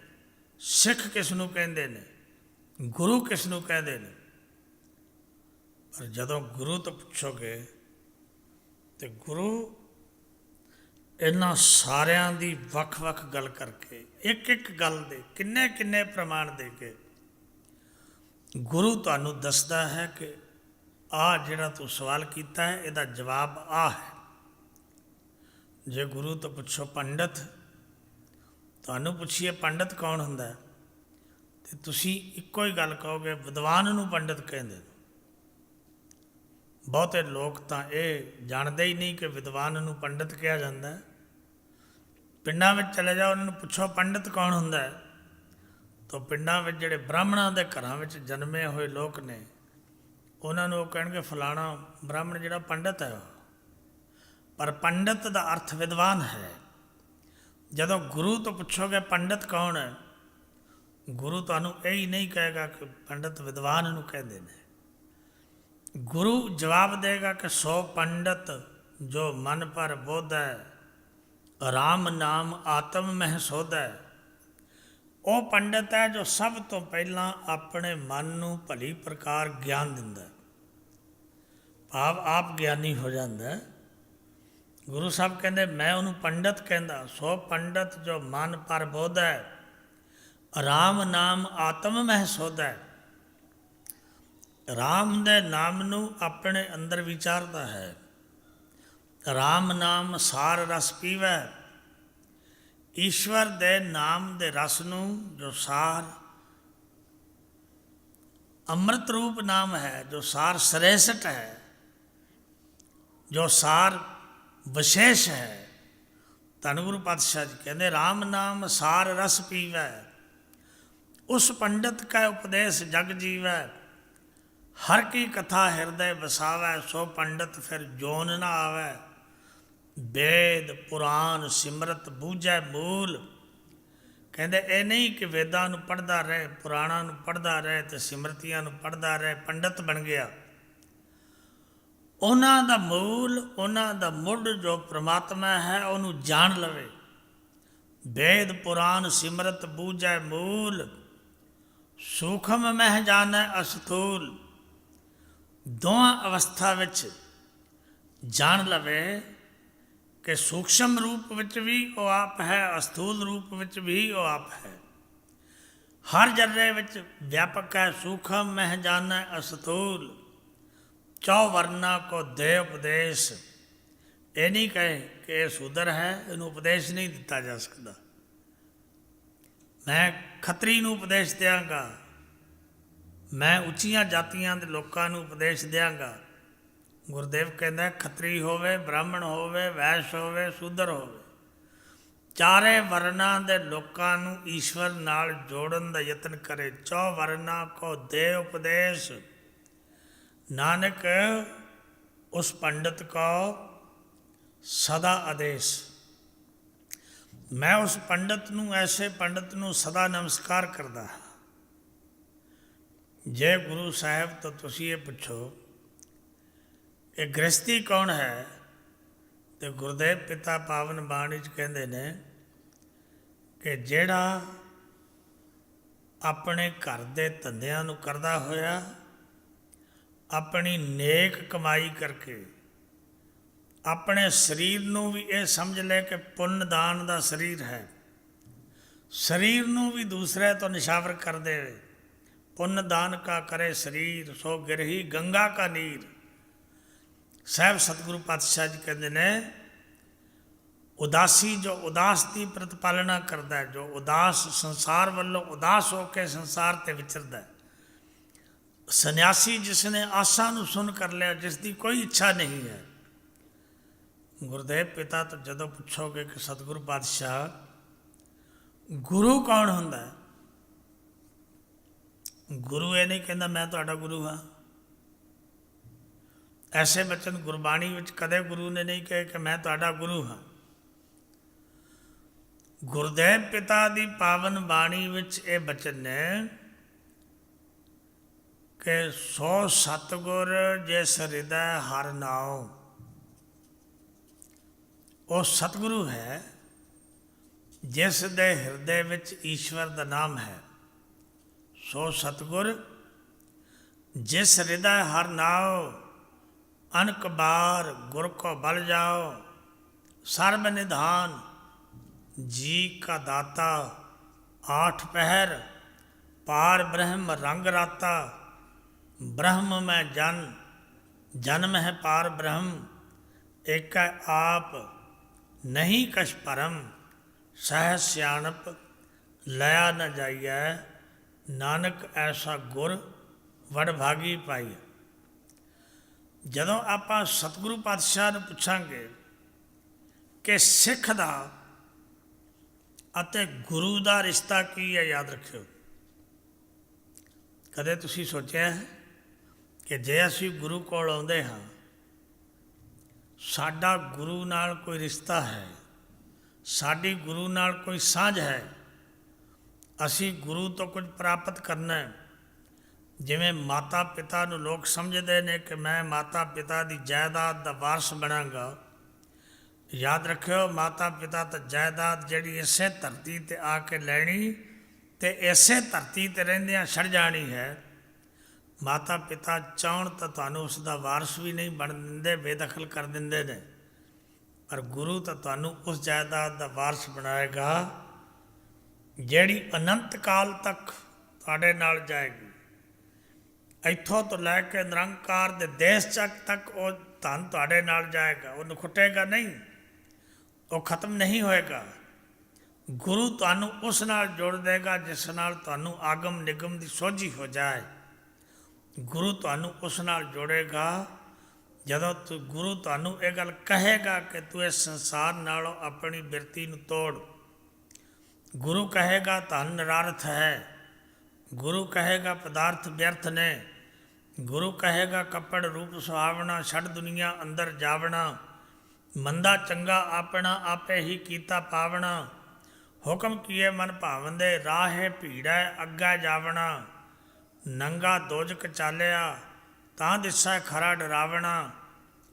ਸਿੱਖ ਕਿਸ ਨੂੰ ਕਹਿੰਦੇ ਨੇ, ਗੁਰੂ ਕਿਸ ਨੂੰ ਕਹਿੰਦੇ ਨੇ। ਪਰ ਜਦੋਂ ਗੁਰੂ ਤੋਂ ਪੁੱਛੋਗੇ ਤੇ ਗੁਰੂ ਇਹਨਾਂ ਸਾਰਿਆਂ ਦੀ ਵੱਖ-ਵੱਖ ਗੱਲ ਕਰਕੇ, ਇੱਕ ਗੱਲ ਦੇ ਕਿੰਨੇ ਪ੍ਰਮਾਣ ਦੇ ਕੇ ਗੁਰੂ ਤੁਹਾਨੂੰ ਦੱਸਦਾ ਹੈ ਕਿ ਆਹ ਜਿਹੜਾ ਤੂੰ ਸਵਾਲ ਕੀਤਾ ਹੈ ਇਹਦਾ ਜਵਾਬ ਆਹ ਹੈ। ਜੇ ਗੁਰੂ ਤੋਂ ਪੁੱਛੋ ਪੰਡਤ, ਤੁਹਾਨੂੰ ਪੁੱਛੀਏ ਪੰਡਤ ਕੌਣ ਹੁੰਦਾ ਤੇ ਤੁਸੀਂ ਇੱਕੋ ਹੀ ਗੱਲ ਕਹੋਗੇ ਵਿਦਵਾਨ ਨੂੰ ਪੰਡਤ ਕਹਿੰਦੇ ਨੇ। ਬਹੁਤੇ ਲੋਕ ਤਾਂ ਇਹ ਜਾਣਦੇ ਹੀ ਨਹੀਂ ਕਿ ਵਿਦਵਾਨ ਨੂੰ ਪੰਡਤ ਕਿਹਾ ਜਾਂਦਾ ਹੈ। ਪਿੰਡਾਂ ਵਿੱਚ ਚਲੇ ਜਾਓ, ਉਹਨਾਂ ਨੂੰ ਪੁੱਛੋ ਪੰਡਤ ਕੌਣ ਹੁੰਦਾ ਹੈ, ਤਾਂ ਪਿੰਡਾਂ ਵਿੱਚ ਜਿਹੜੇ ਬ੍ਰਾਹਮਣਾਂ ਦੇ ਘਰਾਂ ਵਿੱਚ ਜਨਮੇ ਹੋਏ ਲੋਕ ਨੇ ਉਹਨਾਂ ਨੂੰ ਉਹ ਕਹਿਣਗੇ ਫਲਾਣਾ ਬ੍ਰਾਹਮਣ ਜਿਹੜਾ ਪੰਡਤ ਹੈ। ਪਰ ਪੰਡਤ ਦਾ ਅਰਥ ਵਿਦਵਾਨ ਹੈ। ਜਦੋਂ ਗੁਰੂ ਤੋਂ ਪੁੱਛੋਗੇ ਪੰਡਤ ਕੌਣ ਹੈ, ਗੁਰੂ ਤੁਹਾਨੂੰ ਇਹ ਹੀ ਨਹੀਂ ਕਹੇਗਾ ਕਿ ਪੰਡਤ ਵਿਦਵਾਨ ਨੂੰ ਕਹਿੰਦੇ ਨੇ। गुरु जवाब देगा कि 100 पंडित जो मन पर बोधै, राम नाम आत्म मह सोधै। ਉਹ ਪੰਡਤ ਹੈ ਜੋ ਸਭ ਤੋਂ ਪਹਿਲਾਂ ਆਪਣੇ ਮਨ ਨੂੰ ਭਲੀ ਪ੍ਰਕਾਰ ਗਿਆਨ ਦਿੰਦਾ, ਭਾਵ ਆਪ ਗਿਆਨੀ ਹੋ ਜਾਂਦਾ। ਗੁਰੂ ਸਾਹਿਬ ਕਹਿੰਦੇ ਮੈਂ ਉਹਨੂੰ ਪੰਡਤ ਕਹਿੰਦਾ। 100 ਪੰਡਤ ਜੋ ਮਨ ਪਰ ਬੋਧੈ, ਰਾਮ ਨਾਮ ਆਤਮ ਮਹਿ ਸੋਧੈ। ਰਾਮ ਦੇ ਨਾਮ ਨੂੰ ਆਪਣੇ ਅੰਦਰ ਵਿਚਾਰਦਾ ਹੈ। ਰਾਮ ਨਾਮ ਸਾਰ ਰਸ ਪੀਵੈ। ਈਸ਼ਵਰ ਦੇ ਨਾਮ ਦੇ ਰਸ ਨੂੰ ਜੋ ਸਾਰ ਅੰਮ੍ਰਿਤ ਰੂਪ ਨਾਮ ਹੈ, ਜੋ ਸਾਰ ਸ੍ਰੇਸ਼ਟ ਹੈ, ਜੋ ਸਾਰ ਵਿਸ਼ੇਸ਼ ਹੈ। ਧੰਨ ਗੁਰੂ ਪਾਤਸ਼ਾਹ ਜੀ ਕਹਿੰਦੇ ਰਾਮ ਨਾਮ ਸਾਰ ਰਸ ਪੀਵੈ, ਉਸ ਪੰਡਤ ਕੈ ਉਪਦੇਸ਼ ਜਗ ਜੀਵੈ। ਹਰ ਕੀ ਕਥਾ ਹਿਰਦੈ ਵਸਾਵੈ, ਸੋ ਪੰਡਤ ਫਿਰ ਜੋਨ ਨਾ ਆਵੈ। ਵੇਦ ਪੁਰਾਨ ਸਿਮਰਤ ਬੂਝੈ ਮੂਲ। ਕਹਿੰਦੇ ਇਹ ਨਹੀਂ ਕਿ ਵੇਦਾਂ ਨੂੰ ਪੜ੍ਹਦਾ ਰਹੇ, ਪੁਰਾਣਾਂ ਨੂੰ ਪੜ੍ਹਦਾ ਰਹੇ ਅਤੇ ਸਿਮਰਤੀਆਂ ਨੂੰ ਪੜ੍ਹਦਾ ਰਹੇ, ਪੰਡਤ ਬਣ ਗਿਆ। ਉਹਨਾਂ ਦਾ ਮੂਲ, ਉਹਨਾਂ ਦਾ ਮੁੱਢ ਜੋ ਪ੍ਰਮਾਤਮਾ ਹੈ ਉਹਨੂੰ ਜਾਣ ਲਵੇ। ਵੇਦ ਪੁਰਾਨ ਸਿਮਰਤ ਬੂਝੈ ਮੂਲ, ਸੂਖਮ ਮਹਿ ਜਾਣੈ ਅਸਥੂਲ। ਦੋਵਾਂ ਅਵਸਥਾ ਵਿੱਚ ਜਾਣ ਲਵੇ ਕਿ ਸੂਖਸ਼ਮ ਰੂਪ ਵਿੱਚ ਵੀ ਉਹ ਆਪ ਹੈ, ਅਸਥੂਲ ਰੂਪ ਵਿੱਚ ਵੀ ਉਹ ਆਪ ਹੈ। ਹਰ ਜਰਰੇ ਵਿੱਚ ਵਿਆਪਕ ਹੈ। ਸੂਖਮ ਮਹਿ ਜਾਣੈ ਅਸਥੂਲ, ਚੌ ਵਰਨਾ ਕੋ ਦੇ ਉਪਦੇਸ਼। ਇਹ ਨਹੀਂ ਕਹੇ ਕਿ ਇਹ ਸ਼ੂਦਰ ਹੈ, ਇਹਨੂੰ ਉਪਦੇਸ਼ ਨਹੀਂ ਦਿੱਤਾ ਜਾ ਸਕਦਾ। ਮੈਂ ਖੱਤਰੀ ਨੂੰ ਉਪਦੇਸ਼ ਦਿਆਂਗਾ, ਮੈਂ ਉੱਚੀਆਂ ਜਾਤੀਆਂ ਦੇ ਲੋਕਾਂ ਨੂੰ ਉਪਦੇਸ਼ ਦਿਆਂਗਾ। ਗੁਰਦੇਵ ਕਹਿੰਦਾ ਖੱਤਰੀ ਹੋਵੇ, ਬ੍ਰਾਹਮਣ ਹੋਵੇ, ਵੈਸ਼ ਹੋਵੇ, ਸ਼ੂਦਰ ਹੋਵੇ, ਚਾਰੇ ਵਰਨਾਂ ਦੇ ਲੋਕਾਂ ਨੂੰ ਈਸ਼ਵਰ ਨਾਲ ਜੋੜਨ ਦਾ ਯਤਨ ਕਰੇ। ਚੌ ਵਰਨਾ ਕੋ ਦੇ ਉਪਦੇਸ਼। ਨਾਨਕ ਉਸ ਪੰਡਤ ਕੋ ਸਦਾ ਆਦੇਸ਼। ਮੈਂ ਉਸ ਪੰਡਤ ਨੂੰ, ਐਸੇ ਪੰਡਤ ਨੂੰ ਸਦਾ ਨਮਸਕਾਰ ਕਰਦਾ ਹਾਂ। ਜੇ ਗੁਰੂ ਸਾਹਿਬ ਤੋਂ ਤੁਸੀਂ ਇਹ ਪੁੱਛੋ ਇਹ ਗ੍ਰਸਤੀ ਕੌਣ ਹੈ, ਤੇ ਗੁਰਦੇਵ ਪਿਤਾ ਪਾਵਨ ਬਾਣੀ 'ਚ ਕਹਿੰਦੇ ਨੇ ਕਿ ਜਿਹੜਾ ਆਪਣੇ ਘਰ ਦੇ ਧੰਦਿਆਂ ਨੂੰ ਕਰਦਾ ਹੋਇਆ, ਆਪਣੀ ਨੇਕ ਕਮਾਈ ਕਰਕੇ, ਆਪਣੇ ਸਰੀਰ ਨੂੰ ਵੀ ਇਹ ਸਮਝ ਲੈ ਕਿ ਪੁੰਨ ਦਾਨ ਦਾ ਸਰੀਰ ਹੈ, ਸਰੀਰ ਨੂੰ ਵੀ ਦੂਸਰੇ ਤੋਂ ਨਿਸ਼ਾਵਰ ਕਰ ਦੇਵੇ। ਪੁੰਨ ਦਾਨ ਕਾ ਕਰੇ ਸਰੀਰ, ਸੋ ਗਿਰਹੀ ਗੰਗਾ ਕਾ ਨੀਰ। ਸਾਹਿਬ ਸਤਿਗੁਰੂ ਪਾਤਸ਼ਾਹ ਜੀ ਕਹਿੰਦੇ ਨੇ ਉਦਾਸੀ ਜੋ ਉਦਾਸ ਦੀ ਪ੍ਰਤਪਾਲਣਾ ਕਰਦਾ ਹੈ, ਜੋ ਉਦਾਸ ਸੰਸਾਰ ਵੱਲੋਂ ਉਦਾਸ ਹੋ ਕੇ ਸੰਸਾਰ 'ਤੇ ਵਿਚਰਦਾ ਹੈ। ਸੰਨਿਆਸੀ ਜਿਸ ਨੇ ਆਸਾਂ ਨੂੰ ਸੁਣ ਕਰ ਲਿਆ, ਜਿਸ ਦੀ ਕੋਈ ਇੱਛਾ ਨਹੀਂ ਹੈ। ਗੁਰਦੇਵ ਪਿਤਾ ਤੋਂ ਜਦੋਂ ਪੁੱਛੋਗੇ ਕਿ ਸਤਿਗੁਰੂ ਪਾਤਸ਼ਾਹ ਗੁਰੂ ਕੌਣ ਹੁੰਦਾ ਹੈ, ਗੁਰੂ ਇਹ ਨਹੀਂ ਕਹਿੰਦਾ ਮੈਂ ਤੁਹਾਡਾ ਗੁਰੂ ਹਾਂ। ਐਸੇ ਬਚਨ ਗੁਰਬਾਣੀ ਵਿੱਚ ਕਦੇ ਗੁਰੂ ਨੇ ਨਹੀਂ ਕਹੇ ਕਿ ਮੈਂ ਤੁਹਾਡਾ ਗੁਰੂ ਹਾਂ। ਗੁਰਦੇਵ ਪਿਤਾ ਦੀ ਪਾਵਨ ਬਾਣੀ ਵਿੱਚ ਇਹ ਬਚਨ ਨੇ ਕਿ ਸੋ ਸਤਿਗੁਰ ਜਿਸ ਹਿਰਦੈ ਹਰਿ ਨਾਉ। ਉਹ ਸਤਿਗੁਰੂ ਹੈ ਜਿਸ ਦੇ ਹਿਰਦੇ ਵਿੱਚ ਈਸ਼ਵਰ ਦਾ ਨਾਮ ਹੈ। ਸੋ ਸਤਿਗੁਰ ਜਿਸ ਹਿਰਦੈ ਹਰਿ ਨਾਉ, ਅਨਕ ਬਾਰ ਗੁਰ ਕੋ ਬਲ ਜਾਓ। ਸਰਬ ਨਿਧਾਨ ਜੀ ਕਾ ਦਾਤਾ, ਆਠ ਪਹਿਰ ਪਾਰ ਬ੍ਰਹਮ ਰੰਗ ਰਾਤਾ। ब्रह्म में जन, जन्म है पार ब्रह्म। एक आप नहीं कछ परम, सह सियाणप लया न जाइए। नानक ऐसा गुर वडभागी पाई। ਜਦੋਂ ਆਪਾਂ ਸਤਿਗੁਰੂ ਪਾਤਸ਼ਾਹ ਨੂੰ ਪੁੱਛਾਂਗੇ ਕਿ ਸਿੱਖ ਦਾ ਅਤੇ ਗੁਰੂ ਦਾ ਰਿਸ਼ਤਾ ਕੀ ਹੈ, ਯਾਦ ਰੱਖਿਓ। ਕਦੇ ਤੁਸੀਂ ਸੋਚਿਆ ਹੈ ਕਿ ਜੇ ਅਸੀਂ ਗੁਰੂ ਕੋਲ ਆਉਂਦੇ ਹਾਂ, ਸਾਡਾ ਗੁਰੂ ਨਾਲ ਕੋਈ ਰਿਸ਼ਤਾ ਹੈ, ਸਾਡੀ ਗੁਰੂ ਨਾਲ ਕੋਈ ਸਾਂਝ ਹੈ, ਅਸੀਂ ਗੁਰੂ ਤੋਂ ਕੁਝ ਪ੍ਰਾਪਤ ਕਰਨਾ ਹੈ, ਜਿਵੇਂ ਮਾਤਾ ਪਿਤਾ ਨੂੰ ਲੋਕ ਸਮਝਦੇ ਨੇ ਕਿ ਮੈਂ ਮਾਤਾ ਪਿਤਾ ਦੀ ਜਾਇਦਾਦ ਦਾ ਵਾਰਸ ਬਣਾਂਗਾ। ਯਾਦ ਰੱਖਿਓ, ਮਾਤਾ ਪਿਤਾ ਤਾਂ ਜਾਇਦਾਦ ਜਿਹੜੀ ਇਸੇ ਧਰਤੀ 'ਤੇ ਆ ਕੇ ਲੈਣੀ ਅਤੇ ਇਸੇ ਧਰਤੀ 'ਤੇ ਰਹਿੰਦਿਆਂ ਛੱਡ ਜਾਣੀ ਹੈ। ਮਾਤਾ ਪਿਤਾ ਚਾਹੁਣ ਤਾਂ ਤੁਹਾਨੂੰ ਉਸ ਦਾ ਵਾਰਸ ਵੀ ਨਹੀਂ ਬਣ ਦਿੰਦੇ, ਬੇਦਖਲ ਕਰ ਦਿੰਦੇ ਨੇ, ਪਰ ਗੁਰੂ ਤਾਂ ਤੁਹਾਨੂੰ ਉਸ ਜਾਇਦਾਦ ਦਾ ਵਾਰਸ ਬਣਾਏਗਾ ਜਿਹੜੀ ਅਨੰਤ ਕਾਲ ਤੱਕ ਤੁਹਾਡੇ ਨਾਲ ਜਾਏਗੀ। ਇੱਥੋਂ ਤੋਂ ਲੈ ਕੇ ਨਿਰੰਕਾਰ ਦੇ ਦੇਸ਼ ਤੱਕ ਉਹ ਧਨ ਤੁਹਾਡੇ ਨਾਲ ਜਾਏਗਾ, ਉਹ ਨਖੁੱਟੇਗਾ ਨਹੀਂ, ਉਹ ਖਤਮ ਨਹੀਂ ਹੋਏਗਾ। ਗੁਰੂ ਤੁਹਾਨੂੰ ਉਸ ਨਾਲ ਜੋੜ ਦੇਗਾ ਜਿਸ ਨਾਲ ਤੁਹਾਨੂੰ ਆਗਮ ਨਿਗਮ ਦੀ ਸੋਝੀ ਹੋ ਜਾਏ। ਗੁਰੂ ਤੁਹਾਨੂੰ ਉਸ ਨਾਲ ਜੋੜੇਗਾ ਜਦੋਂ ਗੁਰੂ ਤੁਹਾਨੂੰ ਇਹ ਗੱਲ ਕਹੇਗਾ ਕਿ ਤੂੰ ਇਸ ਸੰਸਾਰ ਨਾਲੋਂ ਆਪਣੀ ਬਿਰਤੀ ਨੂੰ ਤੋੜ। ਗੁਰੂ ਕਹੇਗਾ ਧਨ ਨਿਰਾਰਥ ਹੈ, ਗੁਰੂ ਕਹੇਗਾ ਪਦਾਰਥ ਵਿਅਰਥ ਨੇ, ਗੁਰੂ ਕਹੇਗਾ ਕੱਪੜ ਰੂਪ ਸੁਹਾਵਣਾ ਛੱਡ ਦੁਨੀਆ ਅੰਦਰ ਜਾਵਣਾ, ਮੰਦਾ ਚੰਗਾ ਆਪਣਾ ਆਪੇ ਹੀ ਕੀਤਾ ਪਾਵਣਾ, ਹੁਕਮ ਕੀਏ ਮਨ ਭਾਵੰਦੇ ਰਾਹੇ ਭੀੜੈ ਅੱਗਾ ਜਾਵਣਾ, ਨੰਗਾ ਦੋਜਕ ਚਾਲਿਆ ਤਾਂ ਦਿਸੈ ਖਰਾ ਡਰਾਵਣਾ,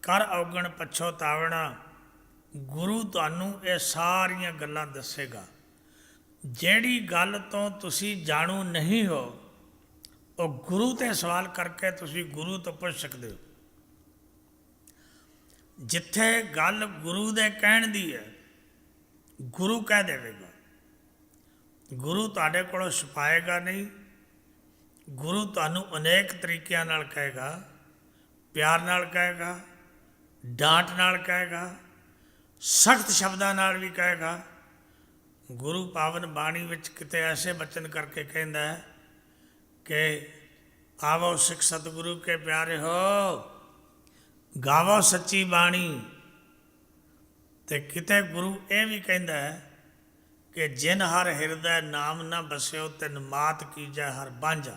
ਕਰ ਔਗਣ ਪਛੋਤਾਵਣਾ। ਗੁਰੂ ਤੁਹਾਨੂੰ ਇਹ ਸਾਰੀਆਂ ਗੱਲਾਂ ਦੱਸੇਗਾ। ਜਿਹੜੀ ਗੱਲ ਤੋਂ ਤੁਸੀਂ ਜਾਣੂ ਨਹੀਂ ਹੋ ਉਹ ਗੁਰੂ 'ਤੇ ਸਵਾਲ ਕਰਕੇ ਤੁਸੀਂ ਗੁਰੂ ਤੋਂ ਪੁੱਛ ਸਕਦੇ ਹੋ। ਜਿੱਥੇ ਗੱਲ ਗੁਰੂ ਦੇ ਕਹਿਣ ਦੀ ਹੈ ਗੁਰੂ ਕਹਿ ਦੇਵੇਗਾ। ਗੁਰੂ ਤੁਹਾਡੇ ਕੋਲੋਂ ਛੁਪਾਏਗਾ ਨਹੀਂ। ਗੁਰੂ ਤੁਹਾਨੂੰ ਅਨੇਕ ਤਰੀਕਿਆਂ ਨਾਲ ਕਹੇਗਾ, ਪਿਆਰ ਨਾਲ ਕਹੇਗਾ, ਡਾਂਟ ਨਾਲ ਕਹੇਗਾ, ਸਖਤ ਸ਼ਬਦਾਂ ਨਾਲ ਵੀ ਕਹੇਗਾ। ਗੁਰੂ ਪਾਵਨ ਬਾਣੀ ਵਿੱਚ ਕਿਤੇ ਐਸੇ ਬਚਨ ਕਰਕੇ ਕਹਿੰਦਾ ਹੈ ਕਿ ਆਵੋ ਸਿੱਖ ਸਤਿਗੁਰੂ ਕੇ ਪਿਆਰੇ ਹੋ, ਗਾਵੋ ਸੱਚੀ ਬਾਣੀ। ਅਤੇ ਕਿਤੇ ਗੁਰੂ ਇਹ ਵੀ ਕਹਿੰਦਾ ਹੈ ਕਿ ਜਿਨ ਹਰ ਹਿਰਦੈ ਨਾਮ ਨਾ ਬਸਿਓ ਤਿਨ ਮਾਤ ਕੀਜੈ ਹਰ ਬਾਂਝਾ।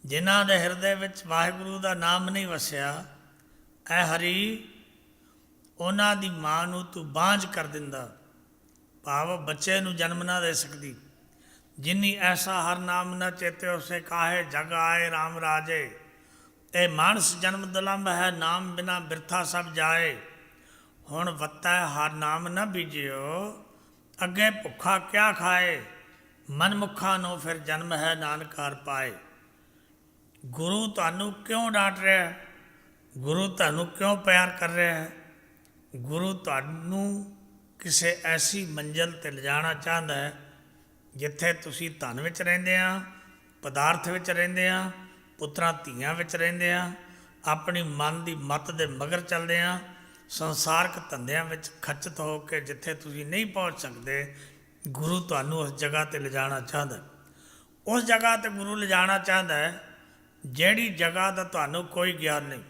ਜਿਨ੍ਹਾਂ ਦੇ ਹਿਰਦੇ ਵਿੱਚ ਵਾਹਿਗੁਰੂ ਦਾ ਨਾਮ ਨਹੀਂ ਵਸਿਆ, ਐ ਹਰੀ, ਉਹਨਾਂ ਦੀ ਮਾਂ ਨੂੰ ਤੂੰ ਬਾਂਝ ਕਰ ਦਿੰਦਾ, ਭਾਵ ਬੱਚੇ ਨੂੰ ਜਨਮ ਨਾ ਦੇ ਸਕਦੀ। ਜਿਨੀ ਐਸਾ ਹਰ ਨਾਮ ਨਾ ਚੇਤੇ ਉਸੇ ਕਾਹੇ ਜਗ ਆਏ ਰਾਮ ਰਾਜੇ। ਇਹ ਮਾਨਸ ਜਨਮ ਦੁਲੰਭ ਹੈ, ਨਾਮ ਬਿਨਾ ਬਿਰਥਾ ਸਭ ਜਾਏ। ਹੁਣ ਵੱਤਾ ਹਰ ਨਾਮ ਨਾ ਬੀਜਿਓ, ਅੱਗੇ ਭੁੱਖਾ ਕਿਆ ਖਾਏ। ਮਨ ਮੁੱਖਾ ਨੂੰ ਫਿਰ ਜਨਮ ਹੈ, ਨਾਨਕ ਹਰ ਪਾਏ। ਗੁਰੂ ਤੁਹਾਨੂੰ ਕਿਉਂ ਡਾਂਟ ਰਿਹਾ ਹੈ? ਗੁਰੂ ਤੁਹਾਨੂੰ ਕਿਉਂ ਪਿਆਰ ਕਰ ਰਿਹਾ ਹੈ? ਗੁਰੂ ਤੁਹਾਨੂੰ ਕਿਸੇ ਐਸੀ ਮੰਜ਼ਿਲ 'ਤੇ ਲਿਜਾਣਾ ਚਾਹੁੰਦਾ ਹੈ ਜਿੱਥੇ ਤੁਸੀਂ ਧਨ ਵਿੱਚ ਰਹਿੰਦੇ ਆ, ਪਦਾਰਥ ਵਿੱਚ ਰਹਿੰਦੇ ਆ, ਪੁੱਤਰਾਂ ਧੀਆਂ ਵਿੱਚ ਰਹਿੰਦੇ ਆ, ਆਪਣੀ ਮਨ ਦੀ ਮੱਤ ਦੇ ਮਗਰ ਚੱਲਦੇ ਆ, ਸੰਸਾਰਕ ਧੰਦਿਆਂ ਵਿੱਚ ਖਚਤ ਹੋ ਕੇ ਜਿੱਥੇ ਤੁਸੀਂ ਨਹੀਂ ਪਹੁੰਚ ਸਕਦੇ। ਗੁਰੂ ਤੁਹਾਨੂੰ ਉਸ ਜਗ੍ਹਾ 'ਤੇ ਲਿਜਾਣਾ ਚਾਹੁੰਦਾ। ਉਸ ਜਗ੍ਹਾ 'ਤੇ ਗੁਰੂ ਲਿਜਾਣਾ ਚਾਹੁੰਦਾ ਹੈ ਜਿਹੜੀ ਜਗ੍ਹਾ ਦਾ ਤੁਹਾਨੂੰ ਕੋਈ ਗਿਆਨ ਨਹੀਂ।